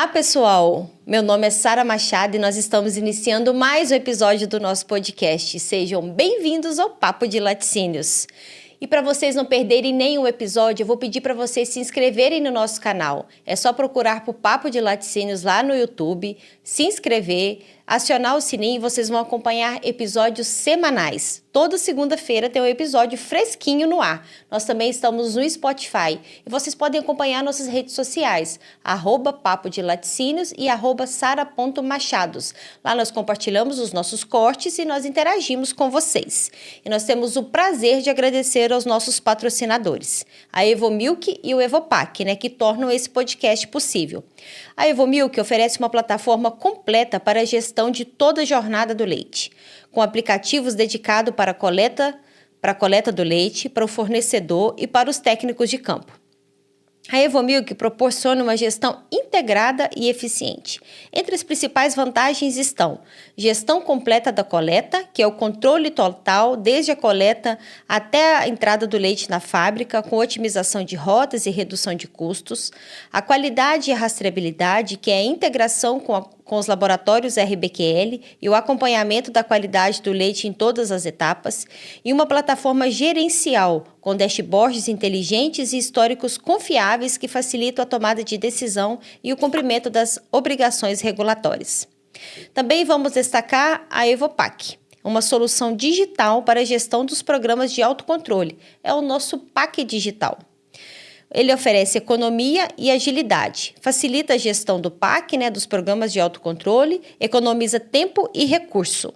Olá, pessoal! Meu nome é Sara Machado e nós estamos iniciando mais um episódio do nosso podcast. Sejam bem-vindos ao Papo de Laticínios. E para vocês não perderem nenhum episódio, eu vou pedir para vocês se inscreverem no nosso canal. É só procurar por Papo de Laticínios lá no YouTube, se inscrever, acionar o sininho e vocês vão acompanhar episódios semanais. Toda segunda-feira tem um episódio fresquinho no ar. Nós também estamos no Spotify e vocês podem acompanhar nossas redes sociais, @papo de laticínios e @sara.machados. Lá nós compartilhamos os nossos cortes e nós interagimos com vocês. E nós temos o prazer de agradecer aos nossos patrocinadores, a Evomilk e o Evopac, que tornam esse podcast possível. A Evomilk oferece uma plataforma completa para a gestão de toda a jornada do leite, com aplicativos dedicados para a coleta do leite, para o fornecedor e para os técnicos de campo. A Evomilk proporciona uma gestão integrada e eficiente. Entre as principais vantagens estão gestão completa da coleta, que é o controle total desde a coleta até a entrada do leite na fábrica, com otimização de rotas e redução de custos, a qualidade e a rastreabilidade, que é a integração com os laboratórios RBQL e o acompanhamento da qualidade do leite em todas as etapas, e uma plataforma gerencial com dashboards inteligentes e históricos confiáveis que facilitam a tomada de decisão e o cumprimento das obrigações regulatórias. Também vamos destacar a Evopac, uma solução digital para a gestão dos programas de autocontrole. É o nosso PAC digital. Ele oferece economia e agilidade, facilita a gestão do PAC, dos programas de autocontrole, economiza tempo e recurso.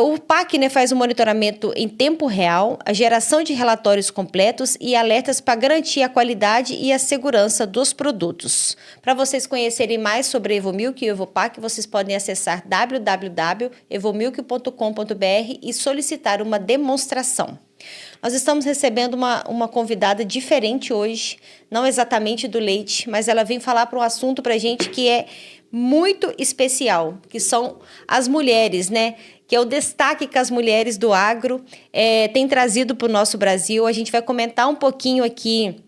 O PAC faz o monitoramento em tempo real, a geração de relatórios completos e alertas para garantir a qualidade e a segurança dos produtos. Para vocês conhecerem mais sobre Evomilk e Evopac, vocês podem acessar www.evomilk.com.br e solicitar uma demonstração. Nós estamos recebendo uma convidada diferente hoje, não exatamente do leite, mas ela vem falar para um assunto para a gente que é muito especial, que são as mulheres, que é o destaque que as mulheres do agro têm trazido para o nosso Brasil. A gente vai comentar um pouquinho aqui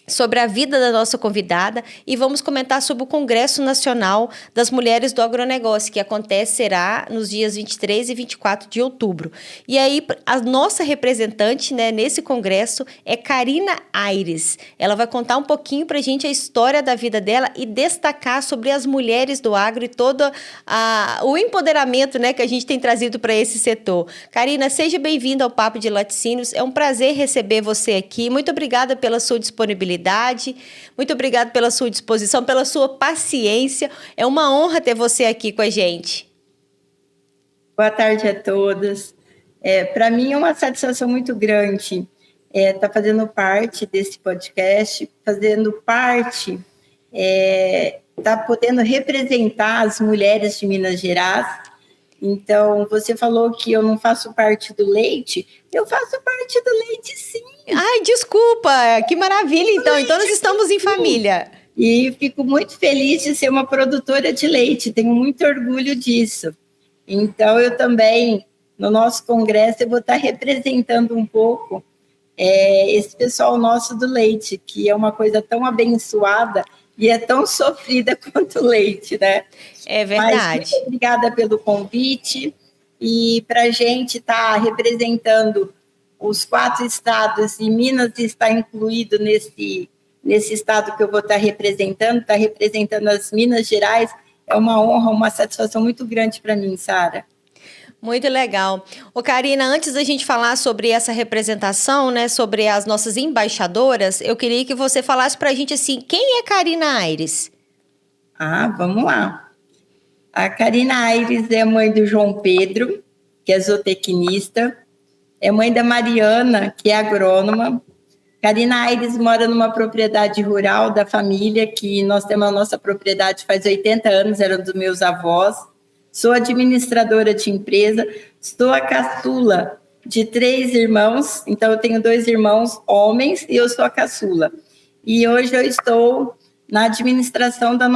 sobre a vida da nossa convidada e vamos comentar sobre o Congresso Nacional das Mulheres do Agronegócio, que acontecerá nos dias 23 e 24 de outubro. E aí, a nossa representante nesse congresso é Karina Aires. Ela vai contar um pouquinho para a gente a história da vida dela e destacar sobre as mulheres do agro e todo o empoderamento que a gente tem trazido para esse setor. Karina, seja bem-vinda ao Papo de Laticínios. É um prazer receber você aqui. Muito obrigada pela sua disponibilidade. Muito obrigada pela sua disposição, pela sua paciência. É uma honra ter você aqui com a gente. Boa tarde a todas. Para mim é uma satisfação muito grande estar fazendo parte desse podcast, fazendo parte, estar podendo representar as mulheres de Minas Gerais. Então, você falou que eu não faço parte do leite. Eu faço parte do leite, sim. Ai, desculpa, que maravilha, então. Então, nós estamos em família. E fico muito feliz de ser uma produtora de leite. Tenho muito orgulho disso. Então, eu também, no nosso congresso, eu vou estar representando um pouco esse pessoal nosso do leite, que é uma coisa tão abençoada e é tão sofrida quanto o leite, É verdade. Mas, muito obrigada pelo convite. E para a gente estar representando os 4 estados, e Minas está incluído nesse estado que eu vou estar representando as Minas Gerais, é uma honra, uma satisfação muito grande para mim, Sara. Muito legal. Karina, antes da gente falar sobre essa representação, sobre as nossas embaixadoras, eu queria que você falasse para a gente assim, quem é Karina Aires? Vamos lá. A Karina Aires é mãe do João Pedro, que é zootecnista, é mãe da Mariana, que é agrônoma. Karina Aires mora numa propriedade rural da família, que nós temos a nossa propriedade faz 80 anos, era dos meus avós. Sou administradora de empresa, sou a caçula de 3 irmãos, então eu tenho 2 irmãos homens e eu sou a caçula. E hoje eu estou na administração da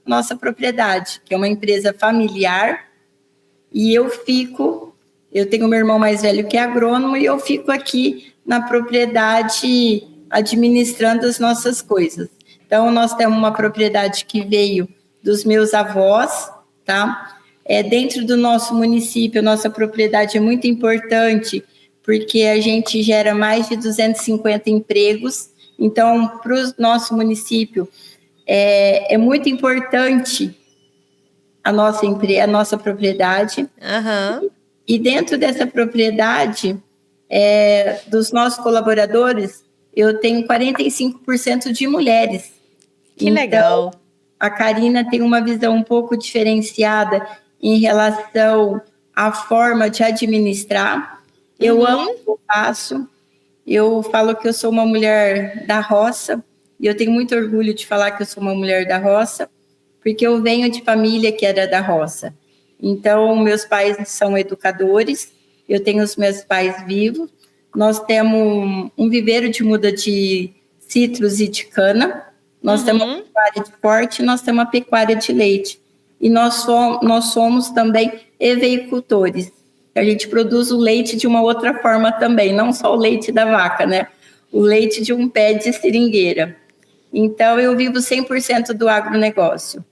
nossa propriedade, que é uma empresa familiar, e eu tenho meu irmão mais velho que é agrônomo, e eu fico aqui na propriedade administrando as nossas coisas. Então, nós temos uma propriedade que veio dos meus avós, tá? Dentro do nosso município, nossa propriedade é muito importante, porque a gente gera mais de 250 empregos. Então, para o nosso município, é muito importante a nossa propriedade. Uhum. E dentro dessa propriedade, dos nossos colaboradores, eu tenho 45% de mulheres. Que legal. A Karina tem uma visão um pouco diferenciada em relação à forma de administrar. Eu amo o que eu faço. Eu falo que eu sou uma mulher da roça, e eu tenho muito orgulho de falar que eu sou uma mulher da roça, porque eu venho de família que era da roça. Então, meus pais são educadores, eu tenho os meus pais vivos, nós temos um viveiro de muda de citros e de cana, nós temos uma pecuária de corte, nós temos uma pecuária de leite. E nós somos também eveicultores. A gente produz o leite de uma outra forma também, não só o leite da vaca, né? O leite de um pé de seringueira. Então, eu vivo 100% do agronegócio.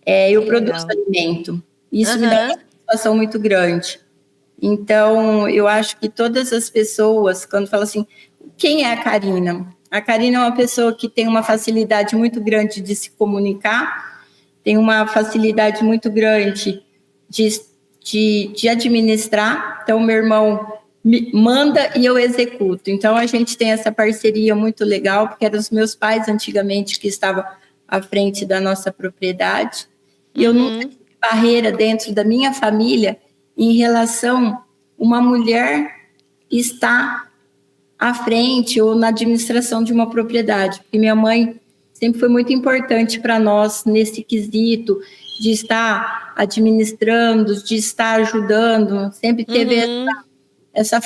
Eu produzo alimento. Isso me dá uma satisfação muito grande. Então, eu acho que todas as pessoas, quando falam assim, quem é a Karina? A Karina é uma pessoa que tem uma facilidade muito grande de se comunicar, tem uma facilidade muito grande de administrar. Então, meu irmão me manda e eu executo. Então, a gente tem essa parceria muito legal, porque eram os meus pais antigamente que estavam à frente da nossa propriedade. E eu nunca tive barreira dentro da minha família em relação a uma mulher estar à frente ou na administração de uma propriedade. Porque minha mãe sempre foi muito importante para nós nesse quesito de estar administrando, de estar ajudando, sempre teve essa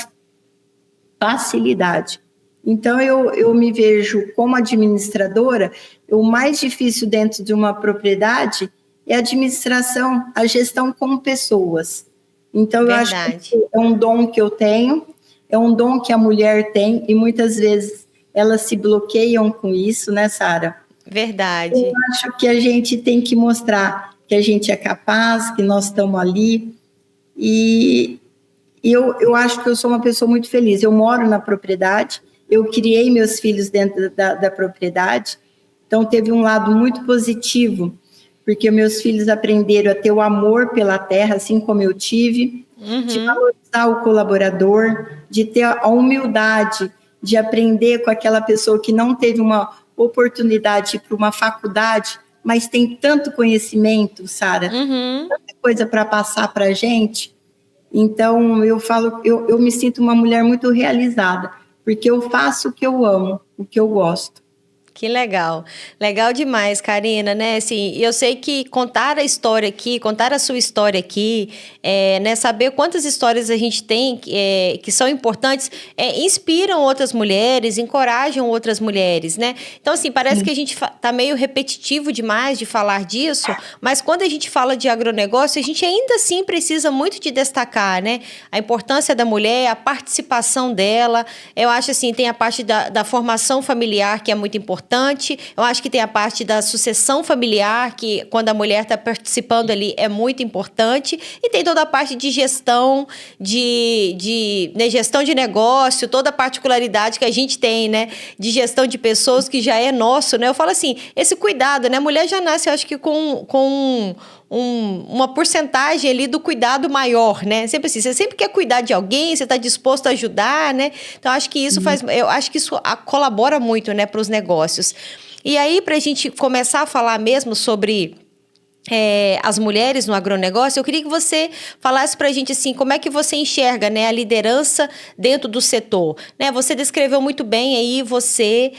facilidade. Então, eu me vejo como administradora, o mais difícil dentro de uma propriedade é a administração, a gestão com pessoas. Então, eu acho que é um dom que eu tenho, é um dom que a mulher tem, e muitas vezes elas se bloqueiam com isso, né, Sara? Verdade. Eu acho que a gente tem que mostrar que a gente é capaz, que nós estamos ali, e eu acho que eu sou uma pessoa muito feliz. Eu moro na propriedade, eu criei meus filhos dentro da propriedade, então teve um lado muito positivo, porque meus filhos aprenderam a ter o amor pela terra, assim como eu tive, de valorizar o colaborador, de ter a humildade, de aprender com aquela pessoa que não teve uma oportunidade para uma faculdade, mas tem tanto conhecimento, Sara, tanta coisa para passar para a gente. Então, eu falo, eu me sinto uma mulher muito realizada, porque eu faço o que eu amo, o que eu gosto. Que legal. Legal demais, Karina, né? Assim, eu sei que contar a história aqui, contar a sua história aqui, né? Saber quantas histórias a gente tem que são importantes, inspiram outras mulheres, encorajam outras mulheres, né? Então, assim, parece que a gente tá meio repetitivo demais de falar disso, mas quando a gente fala de agronegócio, a gente ainda assim precisa muito de destacar, né? A importância da mulher, a participação dela. Eu acho, assim, tem a parte da formação familiar, que é muito importante. Eu acho que tem a parte da sucessão familiar, que quando a mulher está participando ali é muito importante, e tem toda a parte de gestão, né, gestão de negócio, toda a particularidade que a gente tem, né, de gestão de pessoas, que já é nosso, né? Eu falo assim, esse cuidado, né? A mulher já nasce, eu acho que com uma porcentagem ali do cuidado maior, né? Sempre assim, você sempre quer cuidar de alguém, você está disposto a ajudar, né? Então, acho que isso eu acho que isso colabora muito, né, para os negócios. E aí, para a gente começar a falar mesmo sobre as mulheres no agronegócio, eu queria que você falasse para a gente assim, como é que você enxerga, né, a liderança dentro do setor, né? Você descreveu muito bem aí você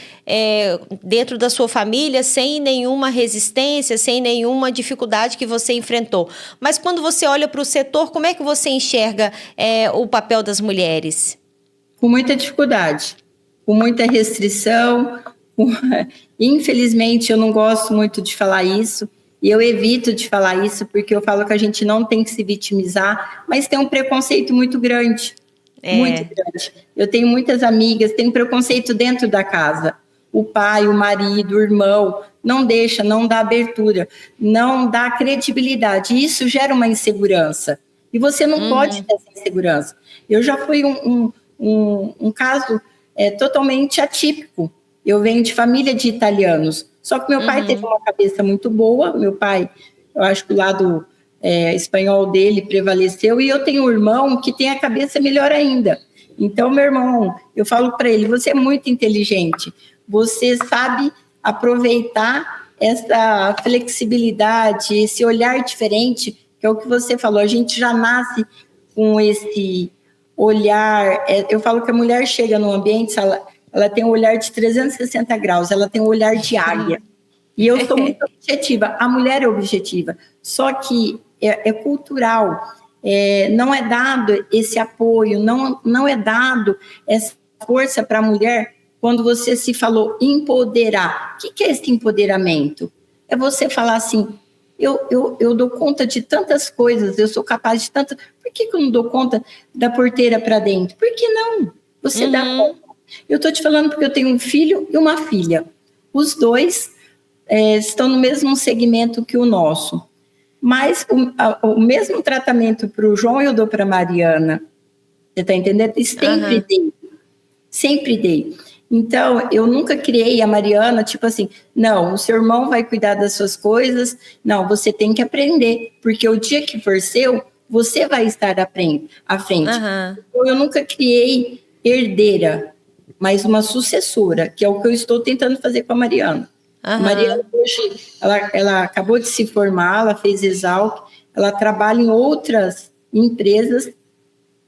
dentro da sua família, sem nenhuma resistência, sem nenhuma dificuldade que você enfrentou. Mas quando você olha para o setor, como é que você enxerga o papel das mulheres? Com muita dificuldade, com muita restrição. Infelizmente, eu não gosto muito de falar isso. E eu evito de falar isso porque eu falo que a gente não tem que se vitimizar, mas tem um preconceito muito grande, muito grande. Eu tenho muitas amigas, tem preconceito dentro da casa. o pai, o marido, o irmão, não deixa, não dá abertura, não dá credibilidade. Isso gera uma insegurança. E você não pode ter essa insegurança. Eu já fui um caso totalmente atípico. Eu venho de família de italianos. Só que meu pai teve uma cabeça muito boa. Meu pai, eu acho que o lado espanhol dele prevaleceu. E eu tenho um irmão que tem a cabeça melhor ainda. Então, meu irmão, eu falo para ele, você é muito inteligente. Você sabe aproveitar essa flexibilidade, esse olhar diferente, que é o que você falou. A gente já nasce com esse olhar. Eu falo que a mulher chega no ambiente, ela tem um olhar de 360 graus, ela tem um olhar de águia. E eu sou muito objetiva, a mulher é objetiva, só que é cultural, não é dado esse apoio, não é dado essa força para a mulher. Quando você se falou empoderar, o que é esse empoderamento? É você falar assim, eu dou conta de tantas coisas, eu sou capaz de tantas, por que eu não dou conta da porteira para dentro? Por que não? Você dá conta. Eu estou te falando porque eu tenho um filho e uma filha. Os dois estão no mesmo segmento que o nosso. Mas o mesmo tratamento para o João eu dou para a Mariana. Você está entendendo? Sempre dei. Sempre dei. Então, eu nunca criei a Mariana, tipo assim, não, o seu irmão vai cuidar das suas coisas. Não, você tem que aprender. Porque o dia que for seu, você vai estar à frente. Então, eu nunca criei herdeira, mas uma sucessora, que é o que eu estou tentando fazer com a Mariana. A Mariana hoje, ela acabou de se formar, ela fez Exalc, ela trabalha em outras empresas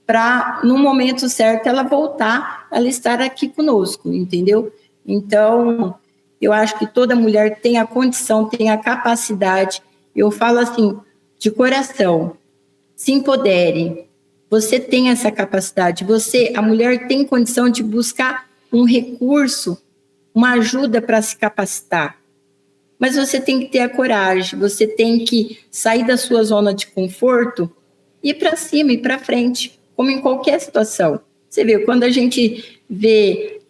para, no momento certo, ela voltar, ela estar aqui conosco, entendeu? Então, eu acho que toda mulher tem a condição, tem a capacidade, eu falo assim, de coração, se empodere, você tem essa capacidade, a mulher tem condição de buscar um recurso, uma ajuda para se capacitar. Mas você tem que ter a coragem, você tem que sair da sua zona de conforto e ir para cima, ir para frente, como em qualquer situação. Você vê, quando a gente vê,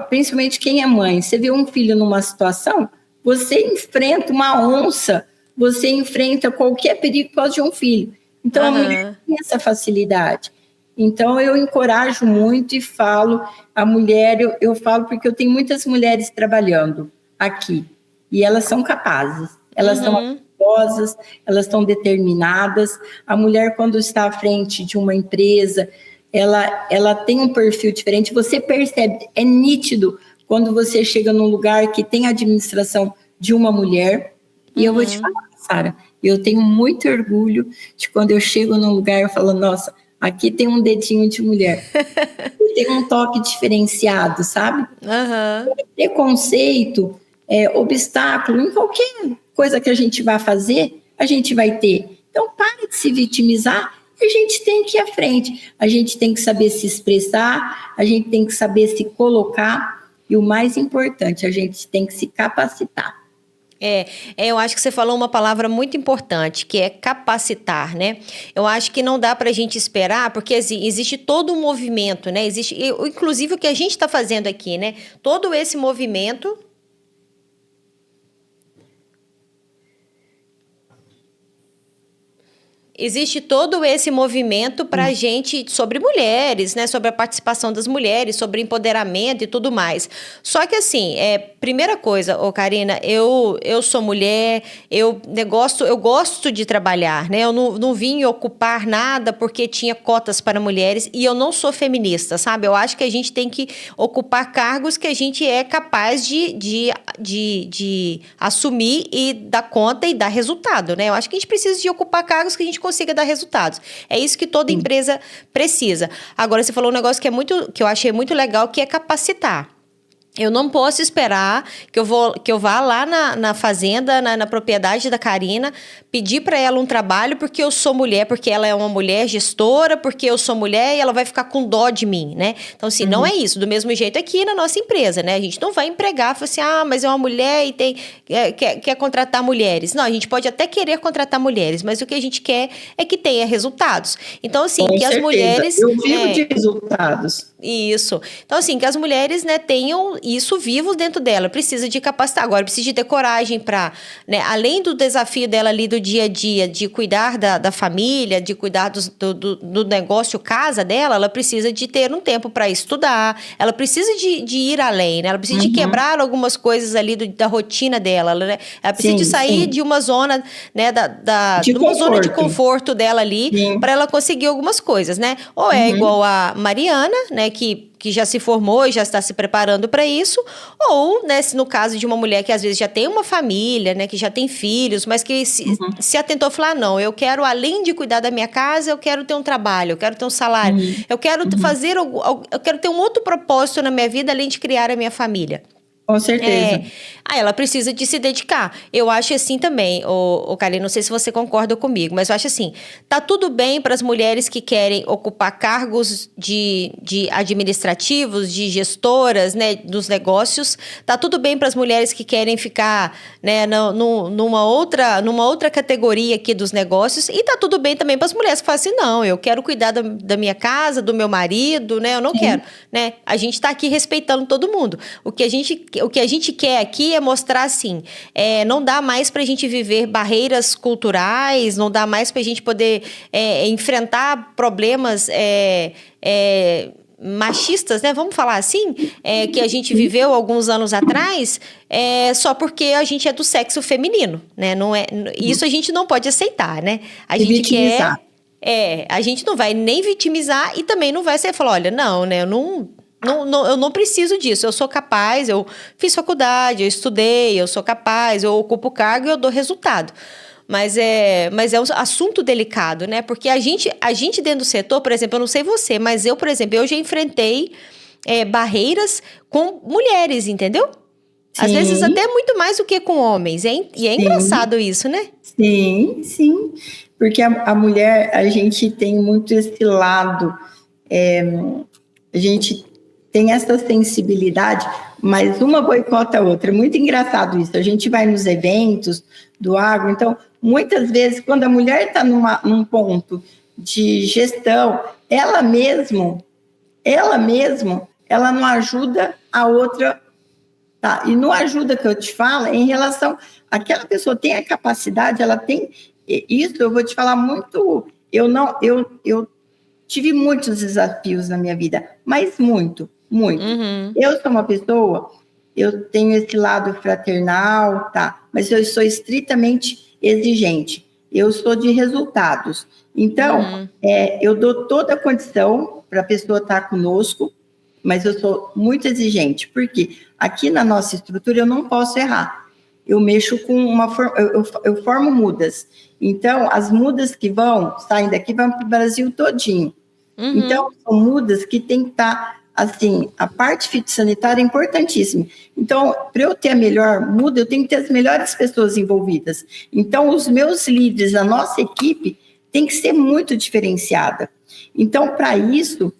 principalmente quem é mãe, você vê um filho numa situação, você enfrenta uma onça, você enfrenta qualquer perigo por causa de um filho. Então, a mulher tem essa facilidade. Então, eu encorajo muito e falo, a mulher, eu falo porque eu tenho muitas mulheres trabalhando aqui, e elas são capazes, elas são ambiciosas, elas estão determinadas. A mulher, quando está à frente de uma empresa, ela tem um perfil diferente, você percebe, é nítido quando você chega num lugar que tem a administração de uma mulher, e eu vou te falar, Sara, eu tenho muito orgulho de quando eu chego num lugar, eu falo, nossa, aqui tem um dedinho de mulher. Tem um toque diferenciado, sabe? Preconceito, obstáculo, em qualquer coisa que a gente vai fazer, a gente vai ter. Então, para de se vitimizar, a gente tem que ir à frente. A gente tem que saber se expressar, a gente tem que saber se colocar, e o mais importante, a gente tem que se capacitar. Eu acho que você falou uma palavra muito importante, que é capacitar, né? Eu acho que não dá para a gente esperar, porque existe todo um movimento, né? Inclusive o que a gente está fazendo aqui, né? Todo esse movimento... Existe todo esse movimento para a gente, sobre mulheres, né? Sobre a participação das mulheres, sobre empoderamento e tudo mais. Só que assim, primeira coisa, Karina, eu sou mulher, eu gosto de trabalhar, né? Eu não vim ocupar nada porque tinha cotas para mulheres e eu não sou feminista, sabe? Eu acho que a gente tem que ocupar cargos que a gente é capaz de assumir e dar conta e dar resultado, né? Eu acho que a gente precisa de ocupar cargos que a gente consiga dar resultados. É isso que toda empresa precisa. Agora, você falou um negócio que eu achei muito legal, que é capacitar. Eu não posso esperar que eu vá lá na fazenda, na propriedade da Karina, pedir para ela um trabalho porque eu sou mulher, porque ela é uma mulher gestora, porque eu sou mulher e ela vai ficar com dó de mim, né? Então, assim, não é isso. Do mesmo jeito aqui na nossa empresa, né? A gente não vai empregar, falar assim, mas é uma mulher e quer contratar mulheres. Não, a gente pode até querer contratar mulheres, mas o que a gente quer é que tenha resultados. Então, assim, com que certeza. As mulheres... Eu vivo de resultados. Isso. Então, assim, que as mulheres, né, tenham isso vivo dentro dela, precisa de capacitar. Agora, precisa de ter coragem para, né, além do desafio dela ali do dia a dia, de cuidar da família, de cuidar do negócio casa dela, ela precisa de ter um tempo para estudar, ela precisa de ir além, né? Ela precisa de quebrar algumas coisas ali da rotina dela, né? Ela precisa de sair de uma zona, né, de uma zona de conforto dela ali, para ela conseguir algumas coisas, né? Ou é igual a Mariana, né, que já se formou e já está se preparando para isso, ou, né, no caso de uma mulher que às vezes já tem uma família, né, que já tem filhos, mas que se atentou a falar, não, eu quero, além de cuidar da minha casa, eu quero ter um trabalho, eu quero ter um salário, eu quero fazer, eu quero ter um outro propósito na minha vida, além de criar a minha família. Com certeza. Aí ela precisa de se dedicar. Eu acho assim também, Kali, não sei se você concorda comigo, mas eu acho assim, tá tudo bem para as mulheres que querem ocupar cargos de administrativos, de gestoras, né, dos negócios, tá tudo bem para as mulheres que querem ficar, né, numa outra categoria aqui dos negócios, e tá tudo bem também para as mulheres que falam assim, não, eu quero cuidar da minha casa, do meu marido, né, eu não quero, né, a gente tá aqui respeitando todo mundo. O que a gente quer aqui é mostrar assim, não dá mais para a gente viver barreiras culturais, não dá mais para a gente poder enfrentar problemas machistas, né? Vamos falar assim, que a gente viveu alguns anos atrás, só porque a gente é do sexo feminino, né? Não é, isso a gente não pode aceitar, né? A gente vitimizar. a gente não vai nem vitimizar e também não vai ser falar, olha, não, né? Eu não preciso disso, eu sou capaz, eu fiz faculdade, eu estudei, eu sou capaz, eu ocupo cargo e eu dou resultado. Mas é um assunto delicado, né? Porque a gente dentro do setor, por exemplo, eu não sei você, mas eu, por exemplo, eu já enfrentei barreiras com mulheres, entendeu? Sim. Às vezes até muito mais do que com homens. E é engraçado isso, né? Sim, sim. Porque a mulher, a gente tem muito esse lado, a gente tem essa sensibilidade, mas uma boicota a outra. É muito engraçado isso. A gente vai nos eventos do agro, então, muitas vezes, quando a mulher está num ponto de gestão, ela não ajuda a outra, tá? E não ajuda que eu te falo em relação àquela pessoa tem a capacidade, ela tem isso, eu vou te falar muito, eu tive muitos desafios na minha vida, mas muito. Eu sou uma pessoa, eu tenho esse lado fraternal, tá? Mas eu sou estritamente exigente. Eu sou de resultados. Então, eu dou toda a condição para a pessoa estar conosco, mas eu sou muito exigente. Porque aqui na nossa estrutura eu não posso errar. Eu mexo com eu formo mudas. Então, as mudas que saem daqui, vão para o Brasil todinho. Então, são mudas que tem que estar... Assim, a parte fitossanitária é importantíssima. Então, para eu ter a melhor muda, eu tenho que ter as melhores pessoas envolvidas. Então, os meus líderes, a nossa equipe, tem que ser muito diferenciada. Então, para isso,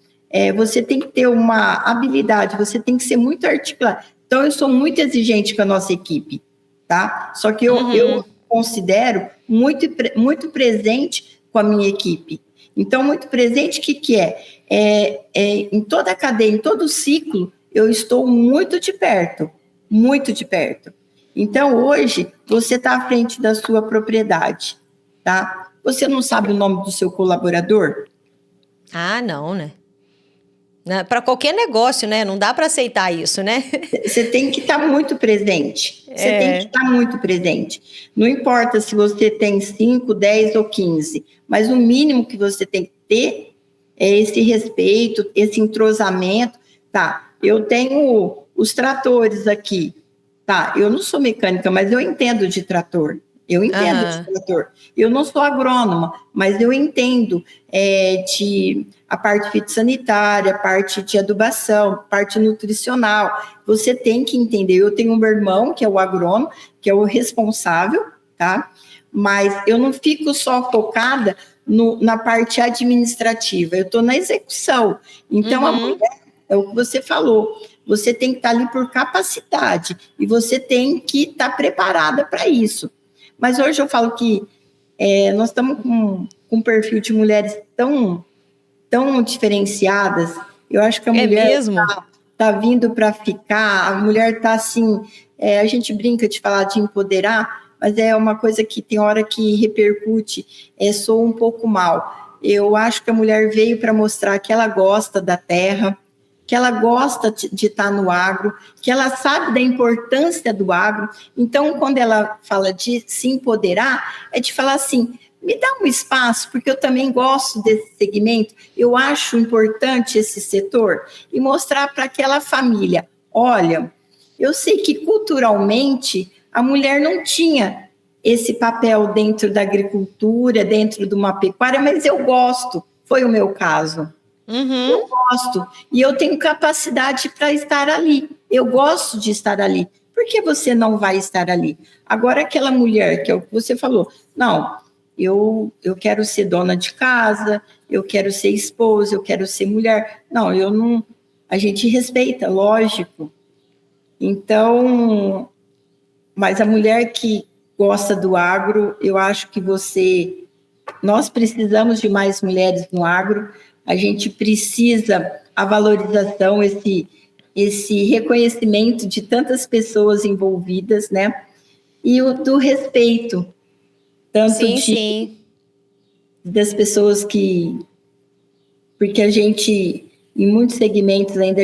você tem que ter uma habilidade, você tem que ser muito articulado. Então, eu sou muito exigente com a nossa equipe, tá? Só que eu considero muito presente com a minha equipe. Então, muito presente, o que é? Em toda a cadeia, em todo o ciclo, eu estou muito de perto. Então, hoje, você está à frente da sua propriedade, tá? Você não sabe o nome do seu colaborador? Ah, não, né? Para qualquer negócio, né? Não dá para aceitar isso, né? Você tem que estar muito presente. Não importa se você tem 5, 10 ou 15, mas o mínimo que você tem que ter é esse respeito, esse entrosamento. Tá, eu tenho os tratores aqui. Tá, eu não sou mecânica, mas eu entendo de trator. Eu não sou agrônoma, mas eu entendo a parte fitossanitária, a parte de adubação, parte nutricional. Você tem que entender. Eu tenho um meu irmão, que é o agrônomo, que é o responsável, tá? Mas eu não fico só focada na parte administrativa, eu estou na execução. Então, a mulher, é o que você falou, você tem que estar ali por capacidade e você tem que estar preparada para isso. Mas hoje eu falo que nós estamos com um perfil de mulheres tão diferenciadas. Eu acho que a mulher tá vindo para ficar, a mulher tá assim, a gente brinca de falar de empoderar, mas é uma coisa que tem hora que repercute, soa um pouco mal. Eu acho que a mulher veio para mostrar que ela gosta da terra, que ela gosta de estar no agro, que ela sabe da importância do agro. Então, quando ela fala de se empoderar, é de falar assim, me dá um espaço, porque eu também gosto desse segmento, eu acho importante esse setor, e mostrar para aquela família, olha, eu sei que culturalmente a mulher não tinha esse papel dentro da agricultura, dentro de uma pecuária, mas eu gosto, foi o meu caso. Eu gosto, e eu tenho capacidade para estar ali, eu gosto de estar ali, por que você não vai estar ali? Agora aquela mulher, que é o que você falou, não, eu quero ser dona de casa, eu quero ser esposa, eu quero ser mulher, não, eu não, a gente respeita, lógico, então, mas a mulher que gosta do agro, eu acho que nós precisamos de mais mulheres no agro, a gente precisa a valorização, esse reconhecimento de tantas pessoas envolvidas, né? E do respeito, tanto sim. Das pessoas porque a gente, em muitos segmentos ainda,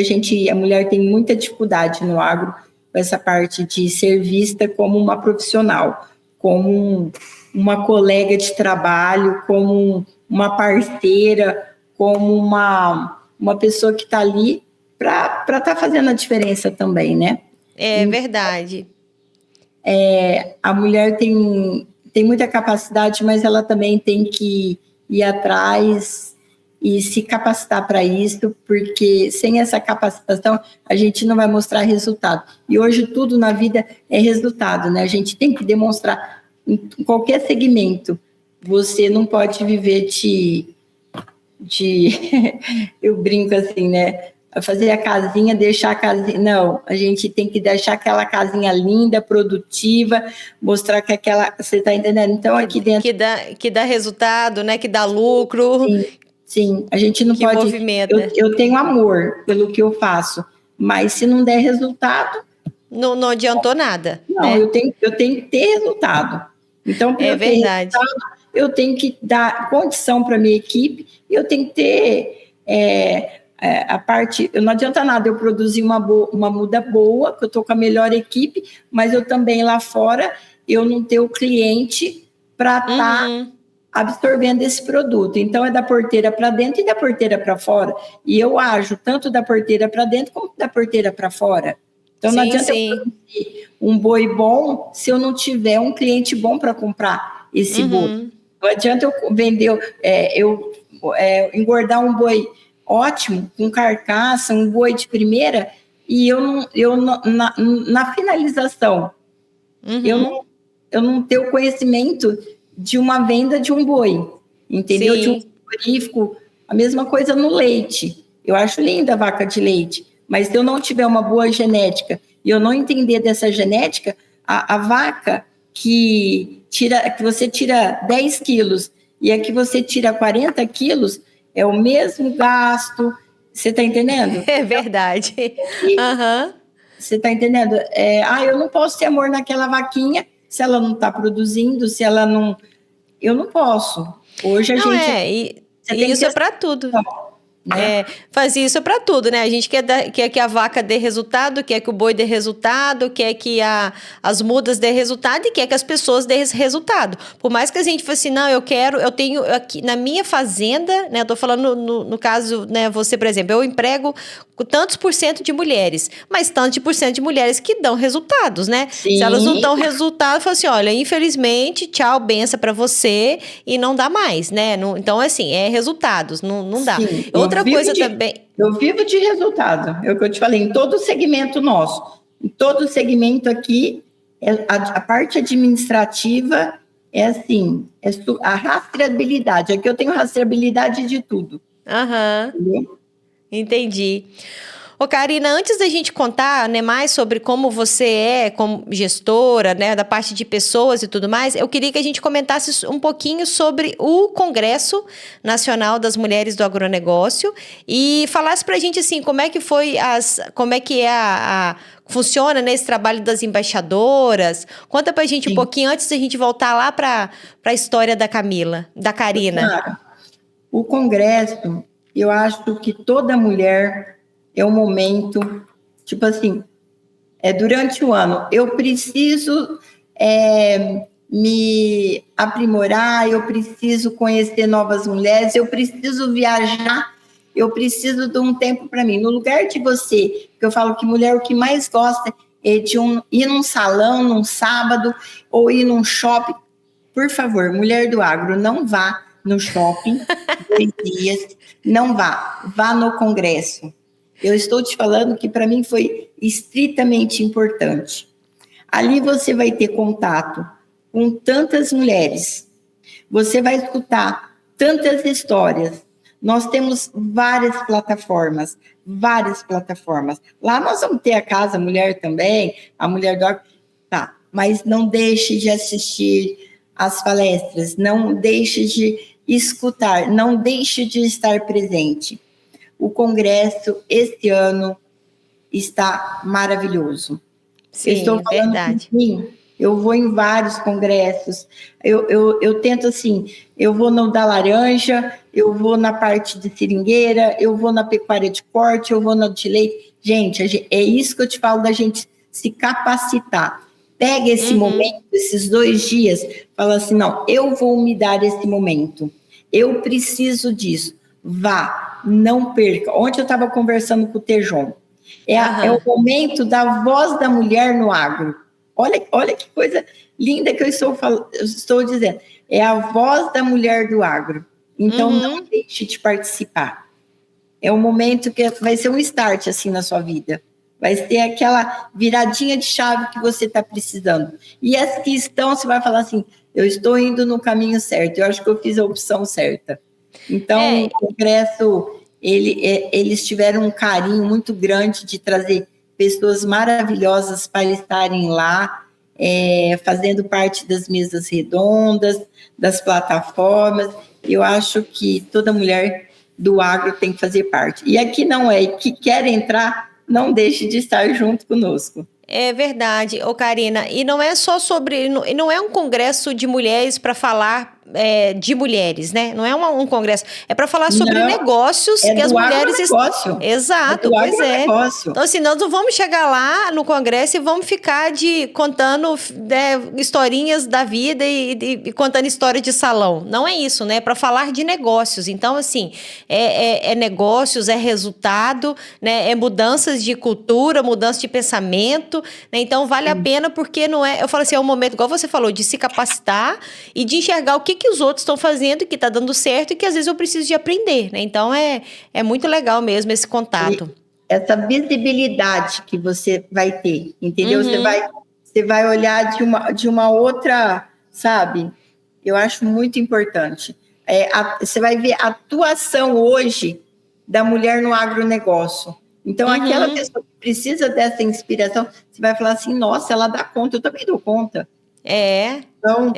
a mulher tem muita dificuldade no agro, com essa parte de ser vista como uma profissional, como uma colega de trabalho, como uma parceira, como uma pessoa que está ali para estar fazendo a diferença também, né? É verdade. A mulher tem muita capacidade, mas ela também tem que ir atrás e se capacitar para isso, porque sem essa capacitação a gente não vai mostrar resultado. E hoje tudo na vida é resultado, né? A gente tem que demonstrar em qualquer segmento. Você não pode viver eu brinco assim, né? Fazer a casinha, deixar a casinha. Não, a gente tem que deixar aquela casinha linda, produtiva, mostrar que você está entendendo? Então, aqui dentro. Que dá resultado, né? Que dá lucro. Sim, a gente não que pode. Movimenta. Eu tenho amor pelo que eu faço, mas se não der resultado. Não adiantou nada. Não, né? eu tenho que ter resultado. Então, para eu ter resultado, eu tenho que dar condição para a minha equipe, e eu tenho que ter a parte. Não adianta nada eu produzir uma muda boa, que eu estou com a melhor equipe, mas eu também lá fora, eu não ter o cliente para estar absorvendo esse produto. Então, é da porteira para dentro e da porteira para fora. E eu ajo tanto da porteira para dentro como da porteira para fora. Então, não adianta eu produzir um boi bom se eu não tiver um cliente bom para comprar esse boi. Não adianta eu vender, engordar um boi ótimo, com carcaça, um boi de primeira, e na finalização, eu não ter o conhecimento de uma venda de um boi, entendeu? Sim. De um frigorífico, a mesma coisa no leite. Eu acho linda a vaca de leite, mas se eu não tiver uma boa genética e eu não entender dessa genética, a vaca que você tira 10 quilos e a que você tira 40 quilos, é o mesmo gasto. Você está entendendo? É verdade. Você está entendendo? Eu não posso ter amor naquela vaquinha se ela não está produzindo, se ela não... Eu não posso. Hoje isso é para tudo. Né? Faz isso para tudo, né? A gente quer que a vaca dê resultado, quer que o boi dê resultado, quer que as mudas dê resultado e quer que as pessoas dê resultado. Por mais que a gente fale assim, não, eu tenho aqui na minha fazenda, né? Eu tô falando no caso, né? Você, por exemplo, eu emprego tantos por cento de mulheres, mas tantos por cento de mulheres que dão resultados, né? Sim. Se elas não dão resultado, fala assim, olha, infelizmente, tchau, benção para você e não dá mais, né? Então, assim, resultados, não dá. Sim, Outra coisa também... Eu vivo de resultado, é o que eu te falei, em todo segmento nosso. Em todo segmento aqui, a parte administrativa é assim, a rastreabilidade. Aqui eu tenho rastreabilidade de tudo. Entendi. Ô, Karina, antes da gente contar, né, mais sobre como você é como gestora, né, da parte de pessoas e tudo mais, eu queria que a gente comentasse um pouquinho sobre o Congresso Nacional das Mulheres do Agronegócio e falasse pra gente, assim, como é que funciona nesse trabalho das embaixadoras. Conta pra gente um pouquinho antes da gente voltar lá para a história da Karina. Claro. O Congresso, eu acho que toda mulher é um momento, tipo assim, durante o ano, eu preciso me aprimorar, eu preciso conhecer novas mulheres, eu preciso viajar, eu preciso de um tempo para mim. No lugar de você, que eu falo que mulher o que mais gosta é de ir num salão, num sábado, ou ir num shopping. Por favor, mulher do agro, não vá no shopping 2 dias, não vá no congresso. Eu estou te falando que para mim foi estritamente importante. Ali você vai ter contato com tantas mulheres, você vai escutar tantas histórias. Nós temos várias plataformas. Lá nós vamos ter a Casa Mulher também, a Mulher do Agro. Tá, mas não deixe de assistir as palestras, não deixe de escutar, não deixe de estar presente. O congresso, esse ano, está maravilhoso. Sim, estou falando verdade. Eu vou em vários congressos, eu tento assim, eu vou no da laranja, eu vou na parte de seringueira, eu vou na pecuária de corte, eu vou na de leite. Gente, é isso que eu te falo da gente se capacitar. Pega esse momento, esses 2 dias, fala assim, não, eu vou me dar esse momento, eu preciso disso. Vá, não perca. Ontem eu estava conversando com o Tejon. É o momento da voz da mulher no agro. Olha que coisa linda que eu estou dizendo. É a voz da mulher do agro. Então, não deixe de participar. É um momento que vai ser um start assim na sua vida. Vai ser aquela viradinha de chave que você está precisando. E as que estão, você vai falar assim, eu estou indo no caminho certo. Eu acho que eu fiz a opção certa. Então, o congresso, eles tiveram um carinho muito grande de trazer pessoas maravilhosas para estarem lá, fazendo parte das mesas redondas, das plataformas. Eu acho que toda mulher do agro tem que fazer parte. E aqui não é, que quer entrar, não deixe de estar junto conosco. É verdade, Karina. E não é só sobre... Não é um congresso de mulheres para falar de mulheres, né? Não é um congresso. É para falar sobre negócios que as mulheres... Exato, pois é. Então, assim, nós não vamos chegar lá no congresso e vamos ficar contando historinhas da vida e contando história de salão. Não é isso, né? É para falar de negócios. Então, assim, é negócios, é resultado, né? É mudanças de cultura, mudança de pensamento, né? Então, vale a pena porque não é... Eu falo assim, é um momento, igual você falou, de se capacitar e de enxergar o que os outros estão fazendo, que está dando certo e que às vezes eu preciso de aprender, né? Então, é muito legal mesmo esse contato. E essa visibilidade que você vai ter, entendeu? Você vai olhar de uma outra, sabe? Eu acho muito importante. Você vai ver a atuação hoje da mulher no agronegócio. Então, aquela pessoa que precisa dessa inspiração, você vai falar assim, nossa, ela dá conta, eu também dou conta. Então,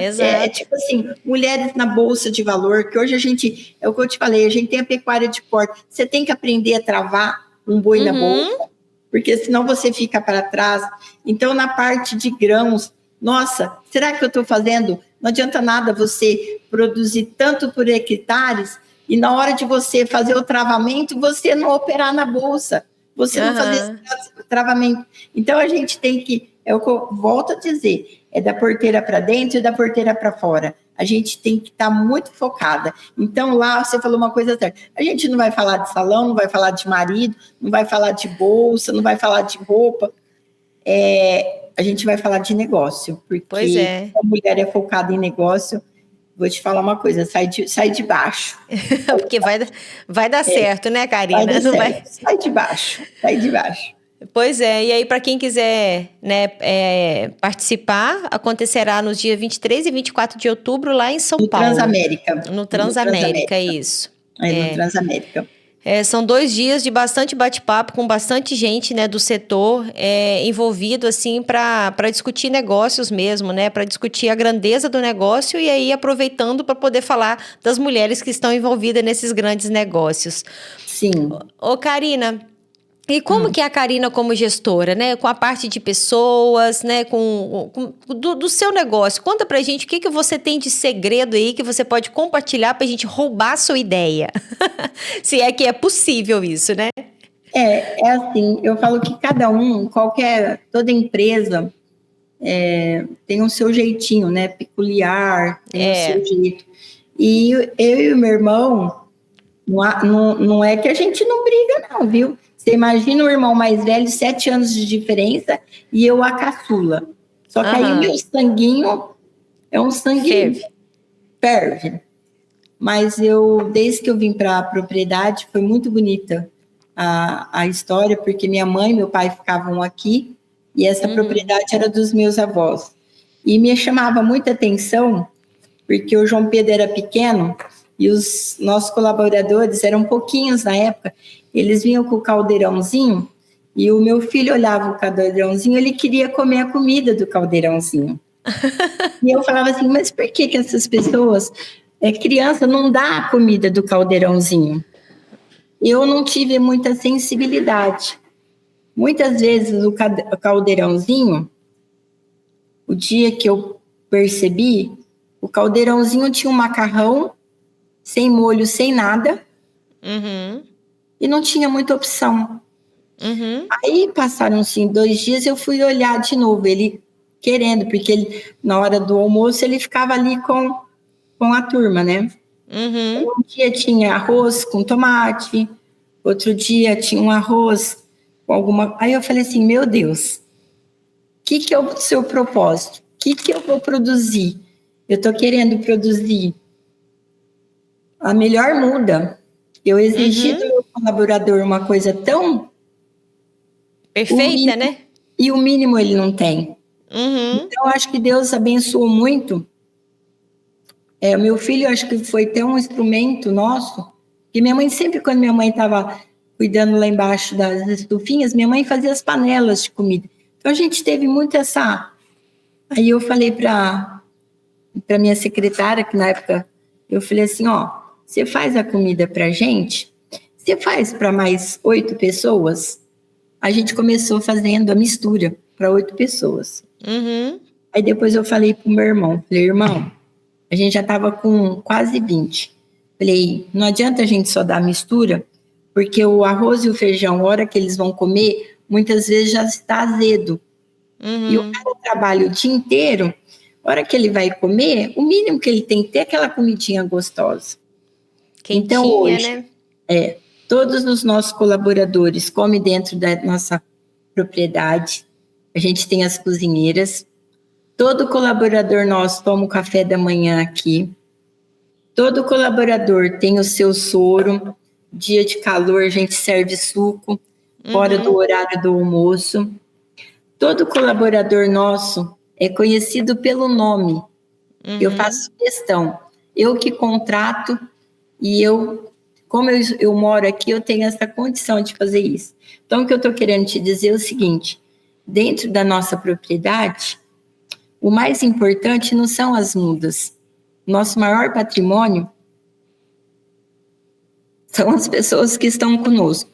tipo assim, mulheres na bolsa de valor, que hoje a gente, é o que eu te falei, a gente tem a pecuária de corte, você tem que aprender a travar um boi na bolsa, porque senão você fica para trás. Então, na parte de grãos, nossa, será que eu estou fazendo? Não adianta nada você produzir tanto por hectares e na hora de você fazer o travamento, você não operar na bolsa, você não fazer esse travamento. Então, a gente tem que, é o que eu volto a dizer, é da porteira para dentro e da porteira para fora. A gente tem que estar muito focada. Então, lá você falou uma coisa certa. A gente não vai falar de salão, não vai falar de marido, não vai falar de bolsa, não vai falar de roupa. A gente vai falar de negócio. Porque a mulher é focada em negócio. Vou te falar uma coisa, sai de baixo. Porque vai dar certo, né, Karina? Sai de baixo. Pois é, e aí para quem quiser, né, participar, acontecerá nos dias 23 e 24 de outubro lá em São Paulo. Transamérica. No Transamérica, isso. No Transamérica. São 2 dias de bastante bate-papo com bastante gente, né, do setor envolvido, assim, para discutir negócios mesmo, né, para discutir a grandeza do negócio e aí aproveitando para poder falar das mulheres que estão envolvidas nesses grandes negócios. Sim. Ô, Karina, e como que é a Karina como gestora, né? Com a parte de pessoas, né? Do seu negócio. Conta pra gente o que você tem de segredo aí que você pode compartilhar pra gente roubar a sua ideia. Se é que é possível isso, né? É assim, eu falo que toda empresa tem o seu jeitinho, né? Peculiar, tem o seu jeito. E eu e o meu irmão, não é que a gente não briga, não, viu? Você imagina o irmão mais velho, 7 anos de diferença, e eu a caçula. Só que aí o meu sanguinho é um sangue ferve. Mas desde que eu vim para a propriedade, foi muito bonita a história, porque minha mãe e meu pai ficavam aqui, e essa propriedade era dos meus avós. E me chamava muita atenção, porque o João Pedro era pequeno, e os nossos colaboradores eram pouquinhos na época, eles vinham com o caldeirãozinho, e o meu filho olhava o caldeirãozinho, ele queria comer a comida do caldeirãozinho. E eu falava assim, mas por que essas pessoas, criança, não dá a comida do caldeirãozinho? Eu não tive muita sensibilidade. Muitas vezes o caldeirãozinho, o dia que eu percebi, o caldeirãozinho tinha um macarrão, sem molho, sem nada, e não tinha muita opção. Aí passaram-se 2 dias, eu fui olhar de novo, ele querendo, porque ele, na hora do almoço ele ficava ali com a turma, né? Um dia tinha arroz com tomate, outro dia tinha um arroz com alguma... Aí eu falei assim, meu Deus, o que é o seu propósito? O que eu vou produzir? Eu estou querendo produzir a melhor muda. Eu exigi do meu colaborador uma coisa tão... perfeita, né? E o mínimo ele não tem. Então, eu acho que Deus abençoou muito. O meu filho, acho que foi até um instrumento nosso, que minha mãe sempre, quando minha mãe estava cuidando lá embaixo das estufinhas, minha mãe fazia as panelas de comida. Então, a gente teve muito essa... Aí eu falei para minha secretária, que na época, eu falei assim, você faz a comida para gente? Você faz para mais 8 pessoas? A gente começou fazendo a mistura para 8 pessoas. Aí depois eu falei pro meu irmão, irmão, a gente já estava com quase 20. Falei, não adianta a gente só dar mistura, porque o arroz e o feijão, a hora que eles vão comer, muitas vezes já está azedo. E o cara trabalha o dia inteiro, a hora que ele vai comer, o mínimo que ele tem que ter é aquela comidinha gostosa. Quentinha, então hoje, né? Todos os nossos colaboradores comem dentro da nossa propriedade. A gente tem as cozinheiras. Todo colaborador nosso toma o café da manhã aqui. Todo colaborador tem o seu soro. Dia de calor, a gente serve suco fora do horário do almoço. Todo colaborador nosso é conhecido pelo nome. Eu faço questão. Eu que contrato e como eu moro aqui, eu tenho essa condição de fazer isso. Então, o que eu estou querendo te dizer é o seguinte, dentro da nossa propriedade, o mais importante não são as mudas. Nosso maior patrimônio são as pessoas que estão conosco.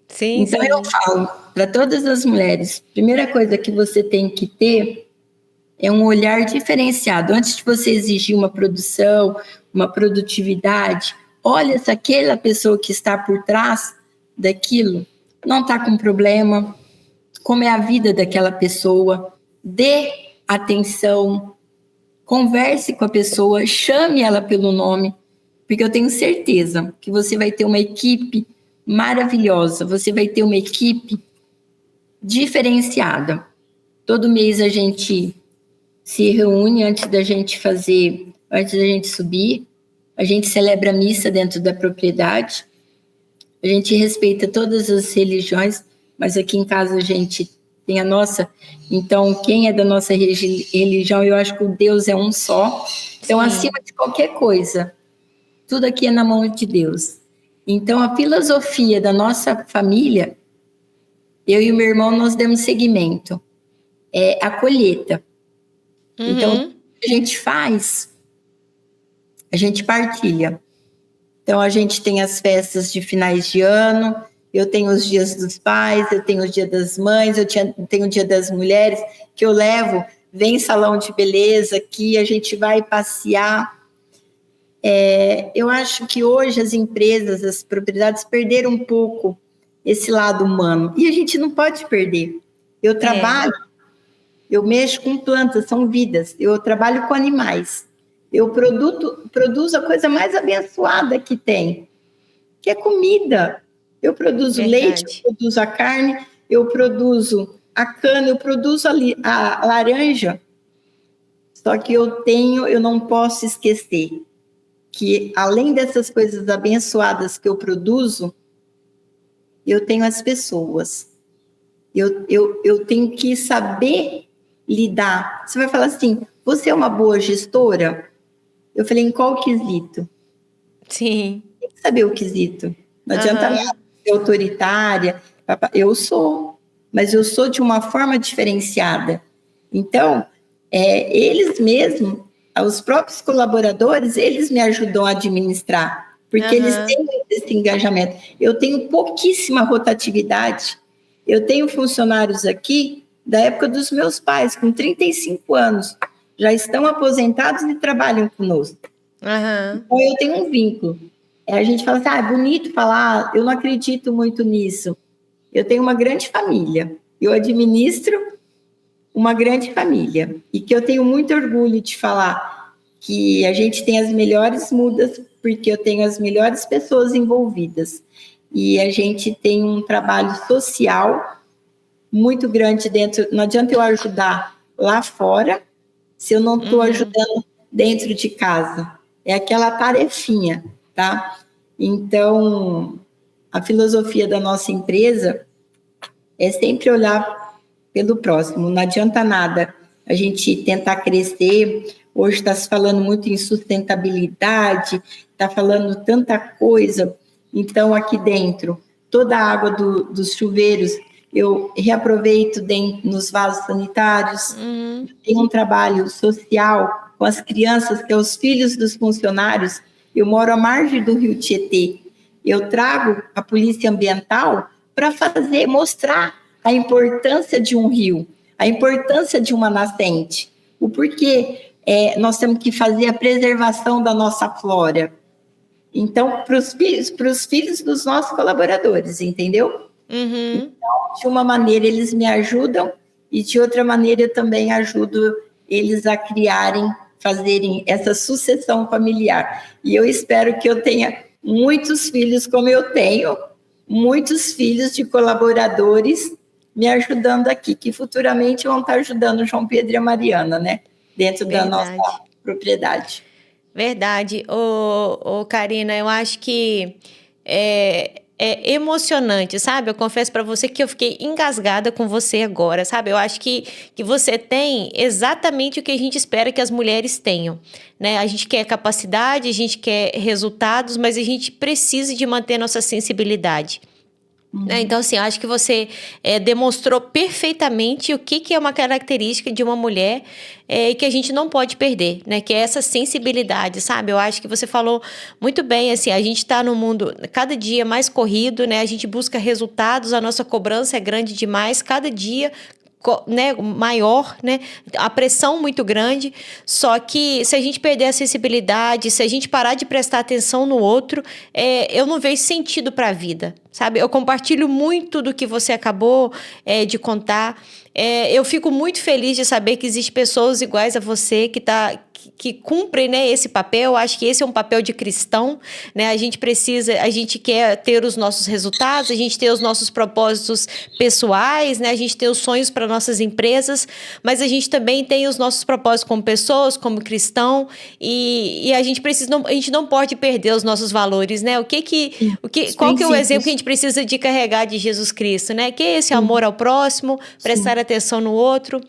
Sim, então, eu falo para todas as mulheres, a primeira coisa que você tem que ter é um olhar diferenciado. Antes de você exigir uma produção, uma produtividade, olha se aquela pessoa que está por trás daquilo não está com problema, como é a vida daquela pessoa, dê atenção, converse com a pessoa, chame ela pelo nome, porque eu tenho certeza que você vai ter uma equipe maravilhosa, você vai ter uma equipe diferenciada. Todo mês a gente se reúne antes da gente subir, a gente celebra a missa dentro da propriedade, a gente respeita todas as religiões, mas aqui em casa a gente tem a nossa, então quem é da nossa religião, eu acho que o Deus é um só, então acima de qualquer coisa, tudo aqui é na mão de Deus. Então, a filosofia da nossa família, eu e o meu irmão, nós demos seguimento. É a colheita. Então, o que a gente faz, a gente partilha. Então, a gente tem as festas de finais de ano, eu tenho os dias dos pais, eu tenho o dia das mães, eu tenho o dia das mulheres, que eu levo, vem salão de beleza aqui, a gente vai passear. Eu acho que hoje as empresas, as propriedades perderam um pouco esse lado humano, e a gente não pode perder. Eu trabalho, eu mexo com plantas, são vidas, eu trabalho com animais, eu produzo a coisa mais abençoada que tem, que é comida. Eu produzo leite, eu produzo a carne, eu produzo a cana, eu produzo a laranja. Só que eu não posso esquecer que, além dessas coisas abençoadas que eu produzo, eu tenho as pessoas. Eu tenho que saber lidar. Você vai falar assim, você é uma boa gestora? Eu falei, em qual quesito? Sim. Tem que saber o quesito. Não adianta nada ser autoritária. Eu sou, mas eu sou de uma forma diferenciada. Então, eles mesmos, os próprios colaboradores, eles me ajudam a administrar, porque eles têm esse engajamento. Eu tenho pouquíssima rotatividade. Eu tenho funcionários aqui da época dos meus pais, com 35 anos, já estão aposentados e trabalham conosco. Então, eu tenho um vínculo. A gente fala assim, é bonito falar, eu não acredito muito nisso. Eu tenho uma grande família, eu administro uma grande família, e que eu tenho muito orgulho de falar que a gente tem as melhores mudas, porque eu tenho as melhores pessoas envolvidas, e a gente tem um trabalho social muito grande dentro. Não adianta eu ajudar lá fora se eu não estou ajudando dentro de casa. É aquela tarefinha, tá? Então, a filosofia da nossa empresa é sempre olhar pelo próximo. Não adianta nada a gente tentar crescer. Hoje está se falando muito em sustentabilidade, está falando tanta coisa. Então, aqui dentro, toda a água dos chuveiros, eu reaproveito nos vasos sanitários. Tem um trabalho social com as crianças, que é os filhos dos funcionários. Eu moro à margem do rio Tietê. Eu trago a polícia ambiental para mostrar a importância de um rio, a importância de uma nascente, o porquê nós temos que fazer a preservação da nossa flora. Então, para os filhos dos nossos colaboradores, entendeu? Então, de uma maneira eles me ajudam, e de outra maneira eu também ajudo eles a fazerem essa sucessão familiar. E eu espero que eu tenha muitos filhos como eu tenho, muitos filhos de colaboradores me ajudando aqui, que futuramente vão estar ajudando o João Pedro e a Mariana, né? Dentro da nossa propriedade. Verdade. Karina, eu acho que é emocionante, sabe? Eu confesso para você que eu fiquei engasgada com você agora, sabe? Eu acho que você tem exatamente o que a gente espera que as mulheres tenham, né? A gente quer capacidade, a gente quer resultados, mas a gente precisa de manter nossa sensibilidade. Então, assim, eu acho que você demonstrou perfeitamente o que é uma característica de uma mulher e que a gente não pode perder, né? Que é essa sensibilidade, sabe? Eu acho que você falou muito bem, assim, a gente está no mundo cada dia mais corrido, né? A gente busca resultados, a nossa cobrança é grande demais, cada dia, né, maior, né, a pressão muito grande, só que se a gente perder a sensibilidade, se a gente parar de prestar atenção no outro, eu não vejo sentido para a vida, sabe? Eu compartilho muito do que você acabou de contar. Eu fico muito feliz de saber que existem pessoas iguais a você que cumprem, né, esse papel. Acho que esse é um papel de cristão, né? A gente quer ter os nossos resultados, a gente tem os nossos propósitos pessoais, né? A gente tem os sonhos para nossas empresas, mas a gente também tem os nossos propósitos como pessoas, como cristão, e a gente não pode perder os nossos valores, né? Qual que é o exemplo que a gente precisa de carregar de Jesus Cristo, né? Que é esse amor ao próximo, prestar atenção no outro.